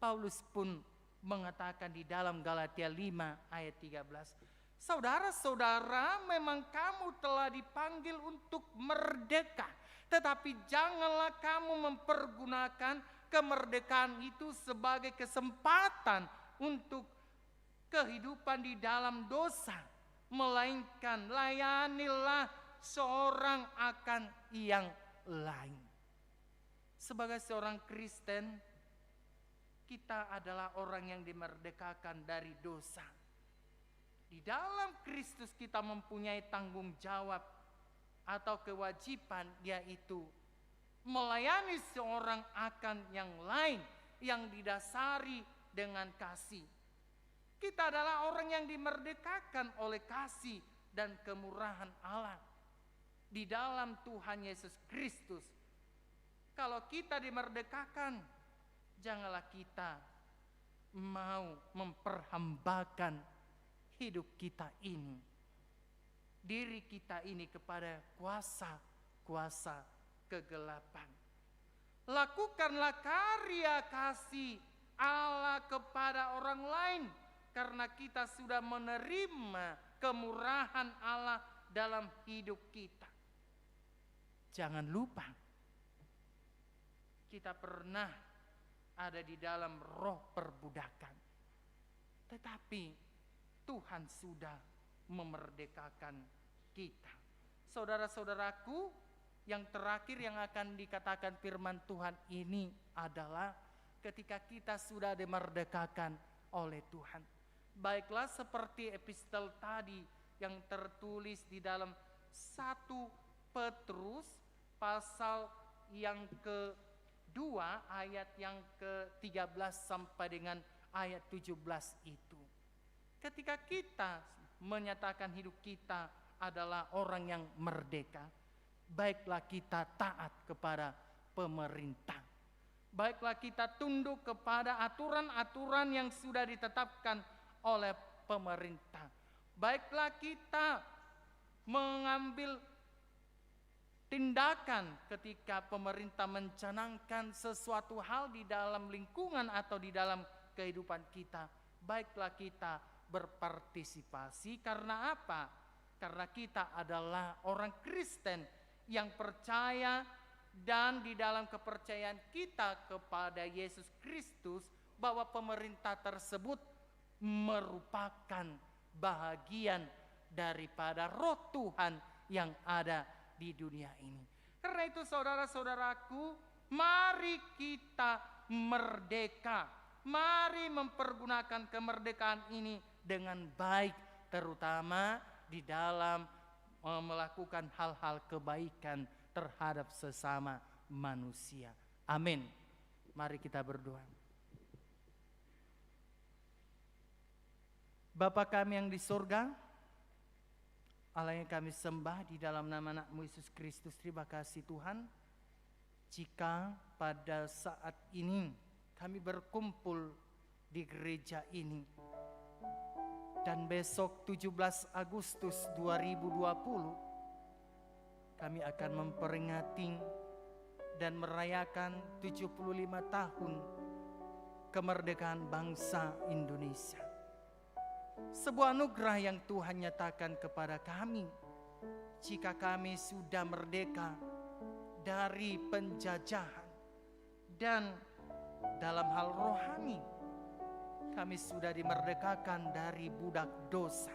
Paulus pun mengatakan di dalam Galatia 5 ayat 13, saudara-saudara, memang kamu telah dipanggil untuk merdeka, tetapi janganlah kamu mempergunakan kemerdekaan itu sebagai kesempatan untuk kehidupan di dalam dosa, melainkan layanilah seorang akan yang lain. Sebagai seorang Kristen, kita adalah orang yang dimerdekakan dari dosa. Di dalam Kristus kita mempunyai tanggung jawab atau kewajiban, yaitu melayani seorang akan yang lain yang didasari dengan kasih. Kita adalah orang yang dimerdekakan oleh kasih dan kemurahan Allah di dalam Tuhan Yesus Kristus. Kalau kita dimerdekakan, janganlah kita mau memperhambakan hidup kita ini, diri kita ini kepada kuasa-kuasa kegelapan. Lakukanlah karya kasih Allah kepada orang lain, karena kita sudah menerima kemurahan Allah dalam hidup kita. Jangan lupa, kita pernah ada di dalam roh perbudakan, tetapi Tuhan sudah memerdekakan kita. Saudara-saudaraku, yang terakhir yang akan dikatakan firman Tuhan ini adalah ketika kita sudah dimerdekakan oleh Tuhan. Baiklah, seperti epistel tadi yang tertulis di dalam 1 Petrus pasal yang kedua ayat yang ke-13 sampai dengan ayat 17 itu. Ketika kita menyatakan hidup kita adalah orang yang merdeka, baiklah kita taat kepada pemerintah. Baiklah kita tunduk kepada aturan-aturan yang sudah ditetapkan oleh pemerintah. Baiklah kita mengambil tindakan ketika pemerintah mencanangkan sesuatu hal di dalam lingkungan atau di dalam kehidupan kita. Baiklah kita berpartisipasi. Karena apa? Karena kita adalah orang Kristen yang percaya, dan di dalam kepercayaan kita kepada Yesus Kristus bahwa pemerintah tersebut merupakan bahagian daripada roh Tuhan yang ada di dunia ini. Karena itu saudara-saudaraku, mari kita merdeka. Mari mempergunakan kemerdekaan ini dengan baik, terutama di dalam melakukan hal-hal kebaikan terhadap sesama manusia. Amin. Mari kita berdoa. Bapa kami yang di surga, Allah yang kami sembah di dalam nama anak-Mu Yesus Kristus, terima kasih Tuhan. Jika pada saat ini kami berkumpul di gereja ini, dan besok 17 Agustus 2020 kami akan memperingati dan merayakan 75 tahun kemerdekaan bangsa Indonesia. Sebuah anugerah yang Tuhan nyatakan kepada kami jika kami sudah merdeka dari penjajahan, dan dalam hal rohani kami sudah dimerdekakan dari budak dosa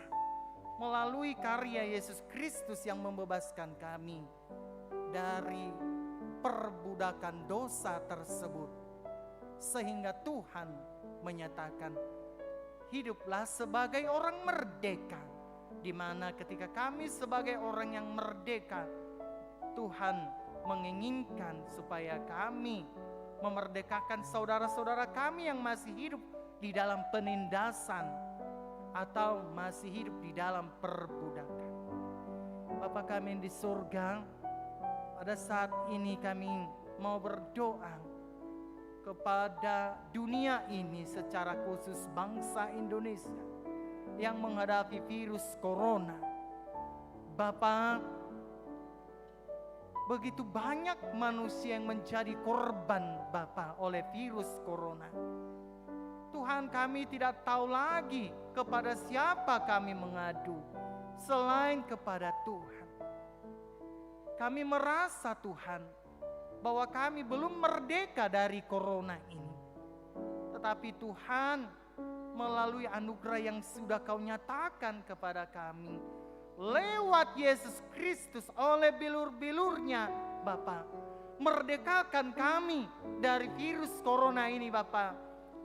melalui karya Yesus Kristus yang membebaskan kami dari perbudakan dosa tersebut, sehingga Tuhan menyatakan hiduplah sebagai orang merdeka, di mana ketika kami sebagai orang yang merdeka, Tuhan menginginkan supaya kami memerdekakan saudara-saudara kami yang masih hidup di dalam penindasan atau masih hidup di dalam perbudakan. Bapa kami yang di surga, pada saat ini kami mau berdoa kepada dunia ini, secara khusus bangsa Indonesia yang menghadapi virus corona. Bapa, begitu banyak manusia yang menjadi korban Bapa oleh virus corona. Tuhan, kami tidak tahu lagi kepada siapa kami mengadu selain kepada Tuhan. Kami merasa Tuhan bahwa kami belum merdeka dari corona ini. Tetapi Tuhan, melalui anugerah yang sudah Kau nyatakan kepada kami lewat Yesus Kristus oleh bilur-bilurnya, Bapa, merdekakan kami dari virus corona ini, Bapa,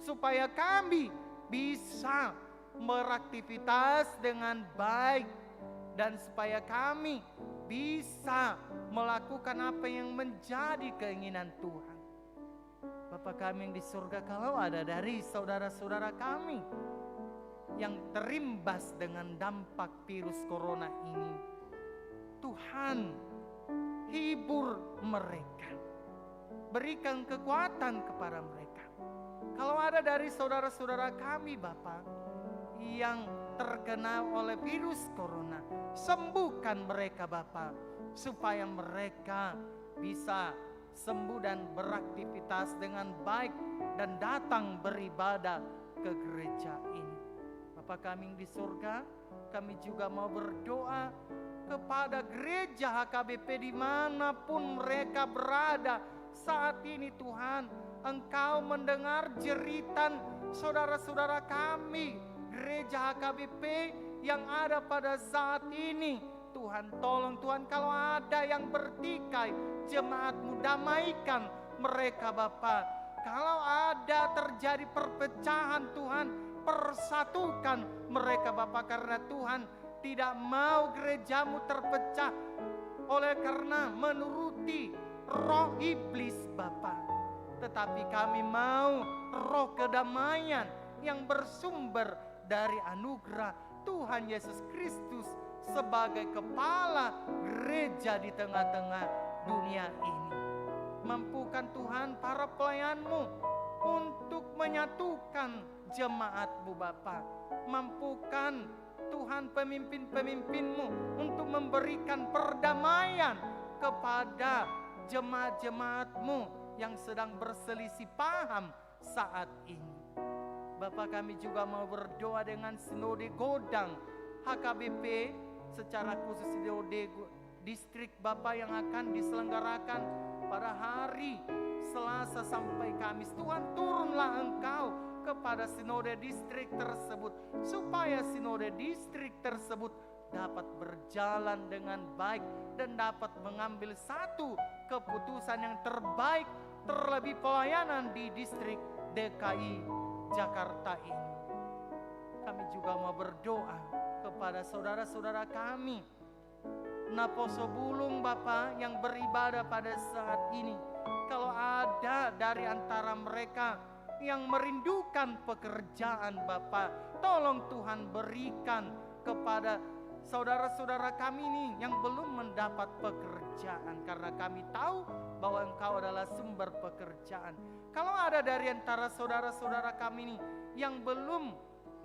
supaya kami bisa beraktivitas dengan baik, dan supaya kami bisa melakukan apa yang menjadi keinginan Tuhan. Bapa kami yang di surga, kalau ada dari saudara-saudara kami yang terimbas dengan dampak virus corona ini, Tuhan, hibur mereka, berikan kekuatan kepada mereka. Kalau ada dari saudara-saudara kami, Bapa, yang terkena oleh virus corona, sembuhkan mereka, Bapa, supaya mereka bisa sembuh dan beraktivitas dengan baik dan datang beribadah ke gereja ini. Bapa kami di surga, kami juga mau berdoa kepada gereja HKBP dimanapun mereka berada saat ini. Tuhan, Engkau mendengar jeritan saudara-saudara kami gereja HKBP yang ada pada saat ini. Tuhan, tolong Tuhan, kalau ada yang bertikai, jemaat-Mu damaikan mereka, Bapa. Kalau ada terjadi perpecahan, Tuhan, persatukan mereka, Bapa, karena Tuhan, tidak mau gerejamu terpecah oleh karena menuruti roh iblis Bapa. Tetapi kami mau roh kedamaian yang bersumber dari anugerah Tuhan Yesus Kristus sebagai kepala gereja di tengah-tengah dunia ini. Mampukan Tuhan para pelayan-Mu untuk menyatukan jemaat-Mu Bapa. Mampukan Tuhan pemimpin-pemimpin-Mu untuk memberikan perdamaian kepada jemaat-jemaat-Mu yang sedang berselisih paham saat ini. Bapak, kami juga mau berdoa dengan sinode Godang HKBP, secara khusus sinode distrik Bapak yang akan diselenggarakan pada hari Selasa sampai Kamis. Tuhan, turunlah Engkau kepada sinode distrik tersebut, supaya sinode distrik tersebut dapat berjalan dengan baik dan dapat mengambil satu keputusan yang terbaik, terlebih pelayanan di distrik DKI Jakarta ini. Kami juga mau berdoa kepada saudara-saudara kami Naposo Bulung Bapak yang beribadah pada saat ini. Kalau ada dari antara mereka yang merindukan pekerjaan Bapak, tolong Tuhan berikan kepada saudara-saudara kami ini yang belum mendapat pekerjaan, karena kami tahu bahwa Engkau adalah sumber pekerjaan. Kalau ada dari antara saudara-saudara kami ini yang belum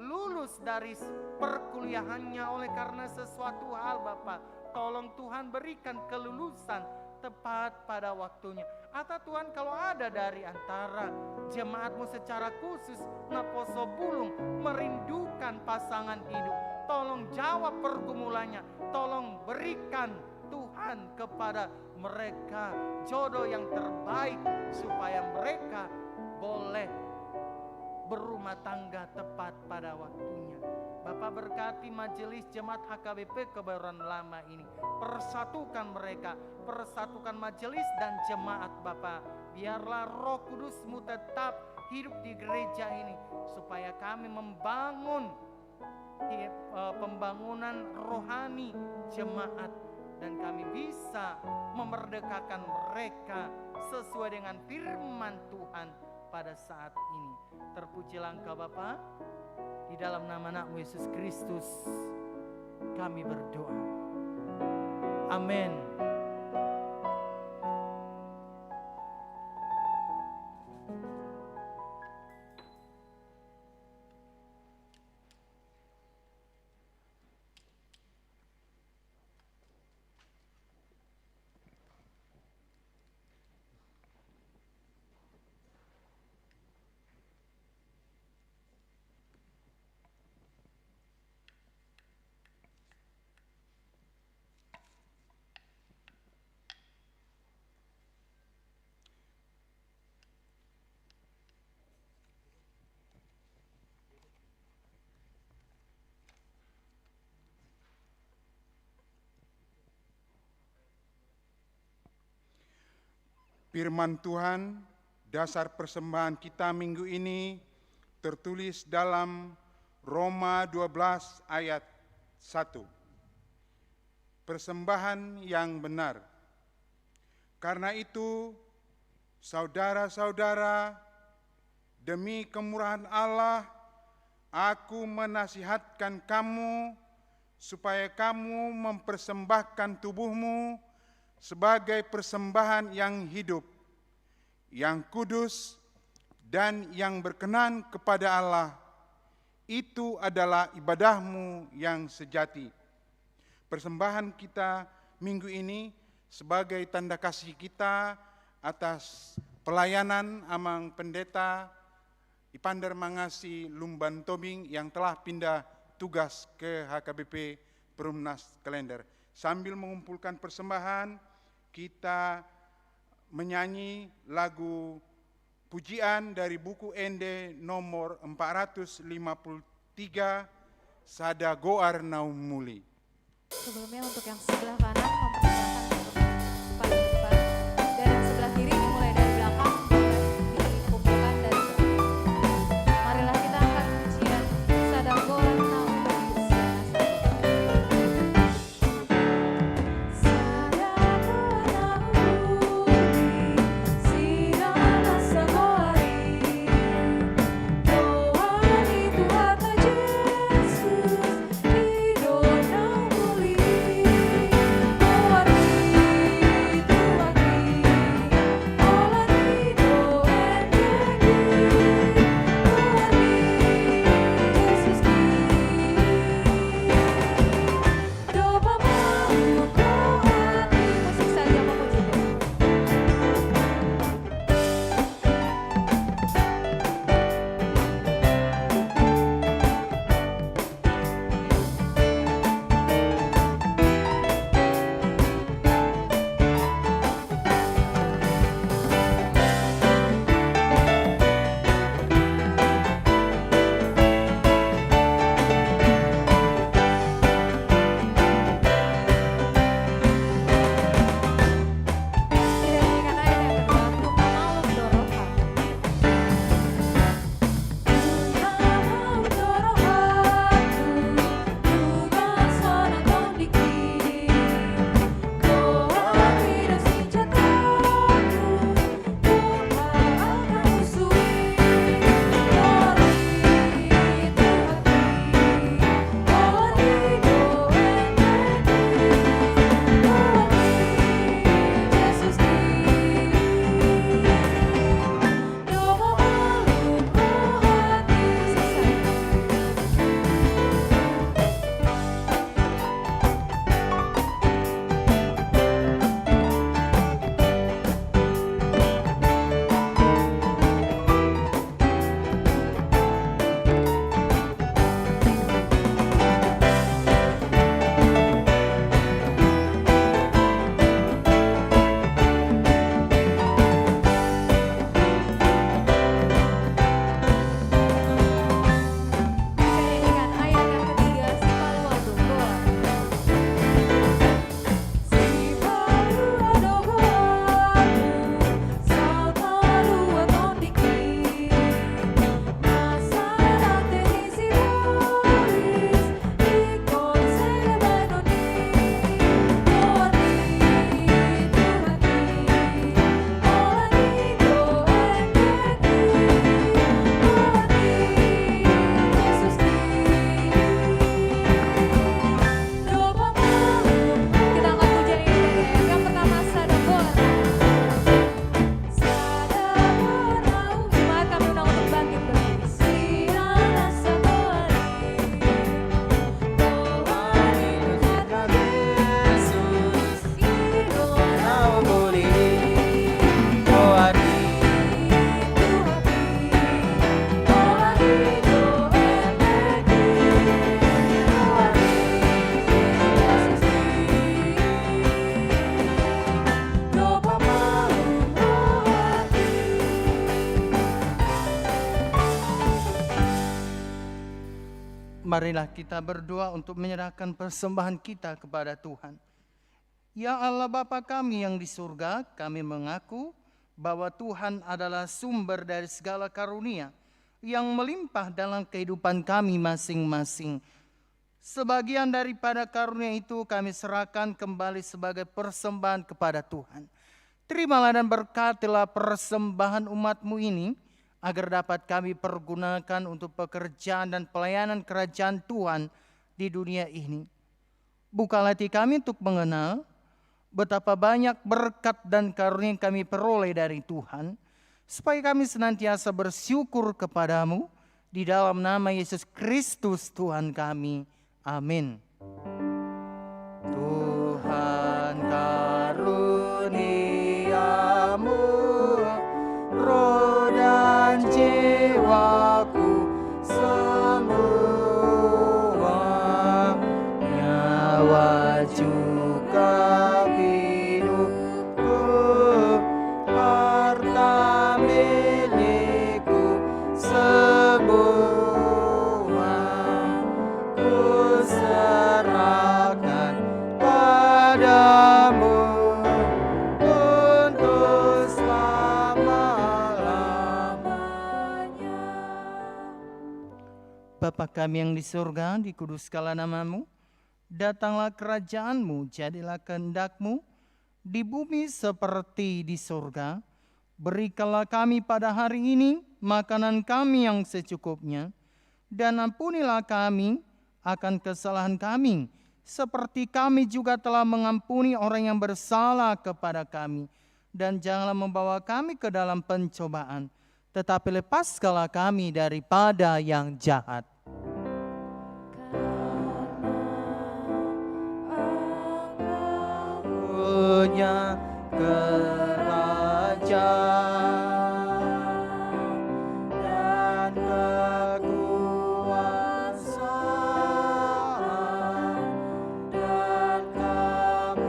lulus dari perkuliahannya oleh karena sesuatu hal Bapak, tolong Tuhan berikan kelulusan tepat pada waktunya. Atau Tuhan, kalau ada dari antara jemaat-Mu secara khusus Naposo Bulung merindukan pasangan hidup, tolong jawab pergumulannya, tolong berikan Tuhan kepada mereka jodoh yang terbaik supaya mereka boleh berumah tangga tepat pada waktunya. Bapak, berkati majelis jemaat HKBP Kebayoran Lama ini, persatukan mereka, persatukan majelis dan jemaat Bapak. Biarlah Roh Kudus-Mu tetap hidup di gereja ini, supaya kami membangun pembangunan rohani jemaat, dan kami bisa memerdekakan mereka sesuai dengan firman Tuhan pada saat ini. Terpujilah Engkau Bapa, di dalam nama Anak-Mu Yesus Kristus kami berdoa. Amin. Firman Tuhan, dasar persembahan kita minggu ini tertulis dalam Roma 12 ayat 1. Persembahan yang benar. Karena itu, saudara-saudara, demi kemurahan Allah, aku menasihatkan kamu supaya kamu mempersembahkan tubuhmu sebagai persembahan yang hidup, yang kudus, dan yang berkenan kepada Allah. Itu adalah ibadahmu yang sejati. Persembahan kita minggu ini sebagai tanda kasih kita atas pelayanan Amang Pendeta Ipandar Mangasi Lumban Tobing yang telah pindah tugas ke HKBP Perumnas Klender. Sambil mengumpulkan persembahan, kita menyanyi lagu pujian dari buku Ende nomor 453, Sada Goar Naum Muli. Sebelumnya untuk yang sebelah kanan mempersilakan untuk paling depan, dan yang sebelah kiri dimulai dari belakang, dikumpulkan dari belakang. Marilah kita angkat pujian Sada Goar Naum Muli. Marilah kita berdoa untuk menyerahkan persembahan kita kepada Tuhan. Ya Allah Bapa kami yang di surga, kami mengaku bahwa Tuhan adalah sumber dari segala karunia yang melimpah dalam kehidupan kami masing-masing. Sebagian daripada karunia itu kami serahkan kembali sebagai persembahan kepada Tuhan. Terimalah dan berkatilah persembahan umat-Mu ini, agar dapat kami pergunakan untuk pekerjaan dan pelayanan kerajaan Tuhan di dunia ini. Bukalah hati kami untuk mengenal betapa banyak berkat dan karunia yang kami peroleh dari Tuhan, supaya kami senantiasa bersyukur kepadamu di dalam nama Yesus Kristus Tuhan kami. Amin. Tuhan karuniamu, roh dan jiwaku semua, nyawa juga hidupku, harta milikku semua, ku serahkan padamu. Bapa kami yang di surga, dikuduskanlah nama-Mu, datanglah kerajaan-Mu, jadilah kehendak-Mu di bumi seperti di surga. Berikanlah kami pada hari ini makanan kami yang secukupnya, dan ampunilah kami akan kesalahan kami, seperti kami juga telah mengampuni orang yang bersalah kepada kami. Dan janganlah membawa kami ke dalam pencobaan, tetapi lepaskanlah kami daripada yang jahat. Punya kerajaan dan kekuasaan dan kemuliaan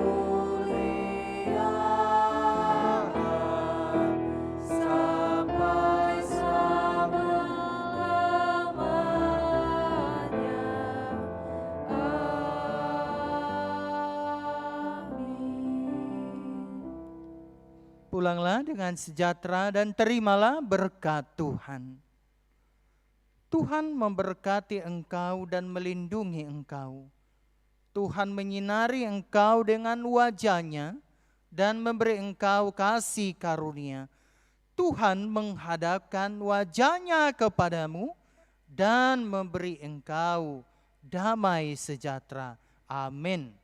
sampai selama-lamanya. Pulanglah dengan sejahtera dan terimalah berkat Tuhan. Tuhan memberkati engkau dan melindungi engkau. Tuhan menyinari engkau dengan wajah-Nya dan memberi engkau kasih karunia. Tuhan menghadapkan wajah-Nya kepadamu dan memberi engkau damai sejahtera. Amin.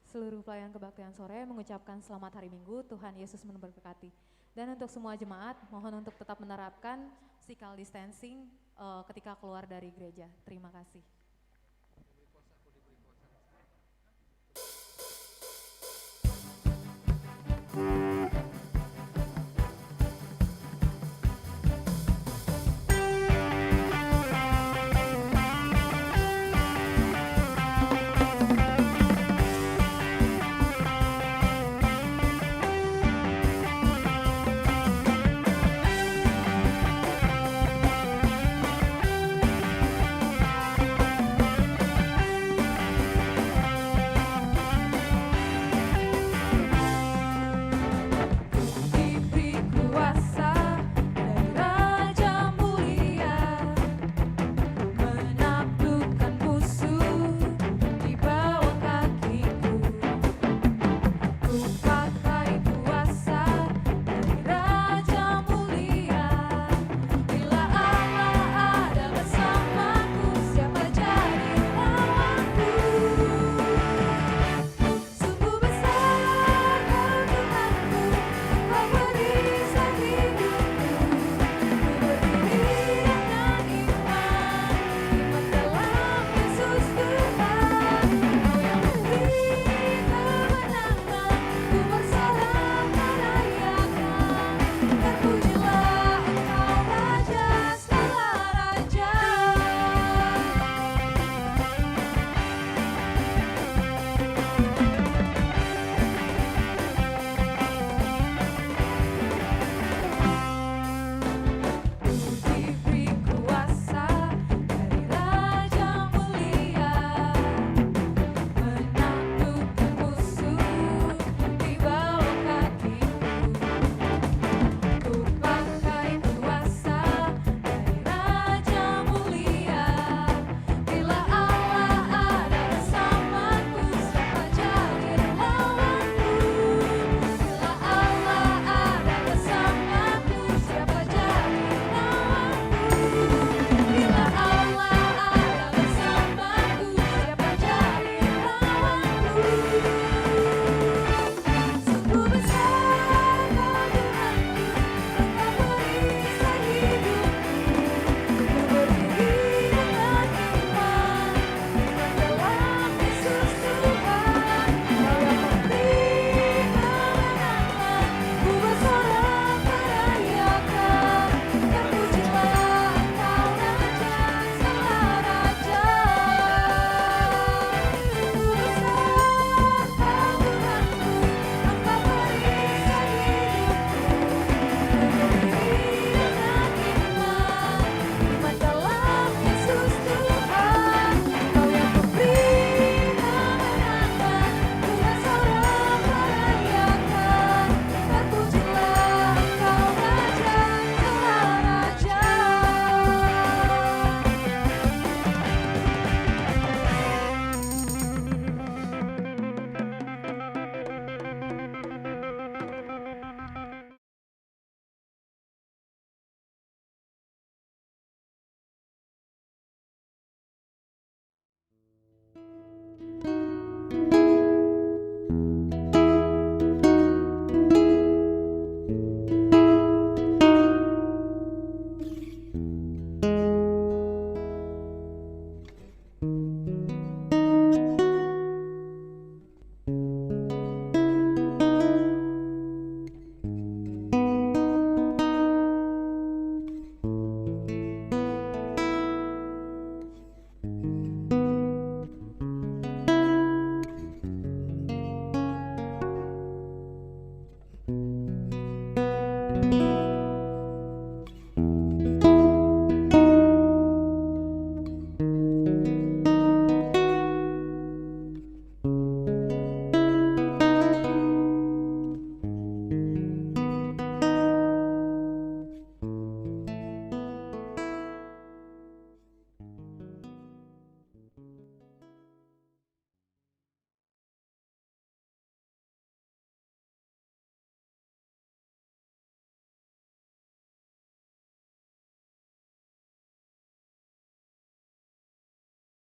Seluruh pelayan kebaktian sore mengucapkan selamat hari Minggu, Tuhan Yesus memberkati. Dan untuk semua jemaat, mohon untuk tetap menerapkan physical distancing ketika keluar dari gereja. Terima kasih.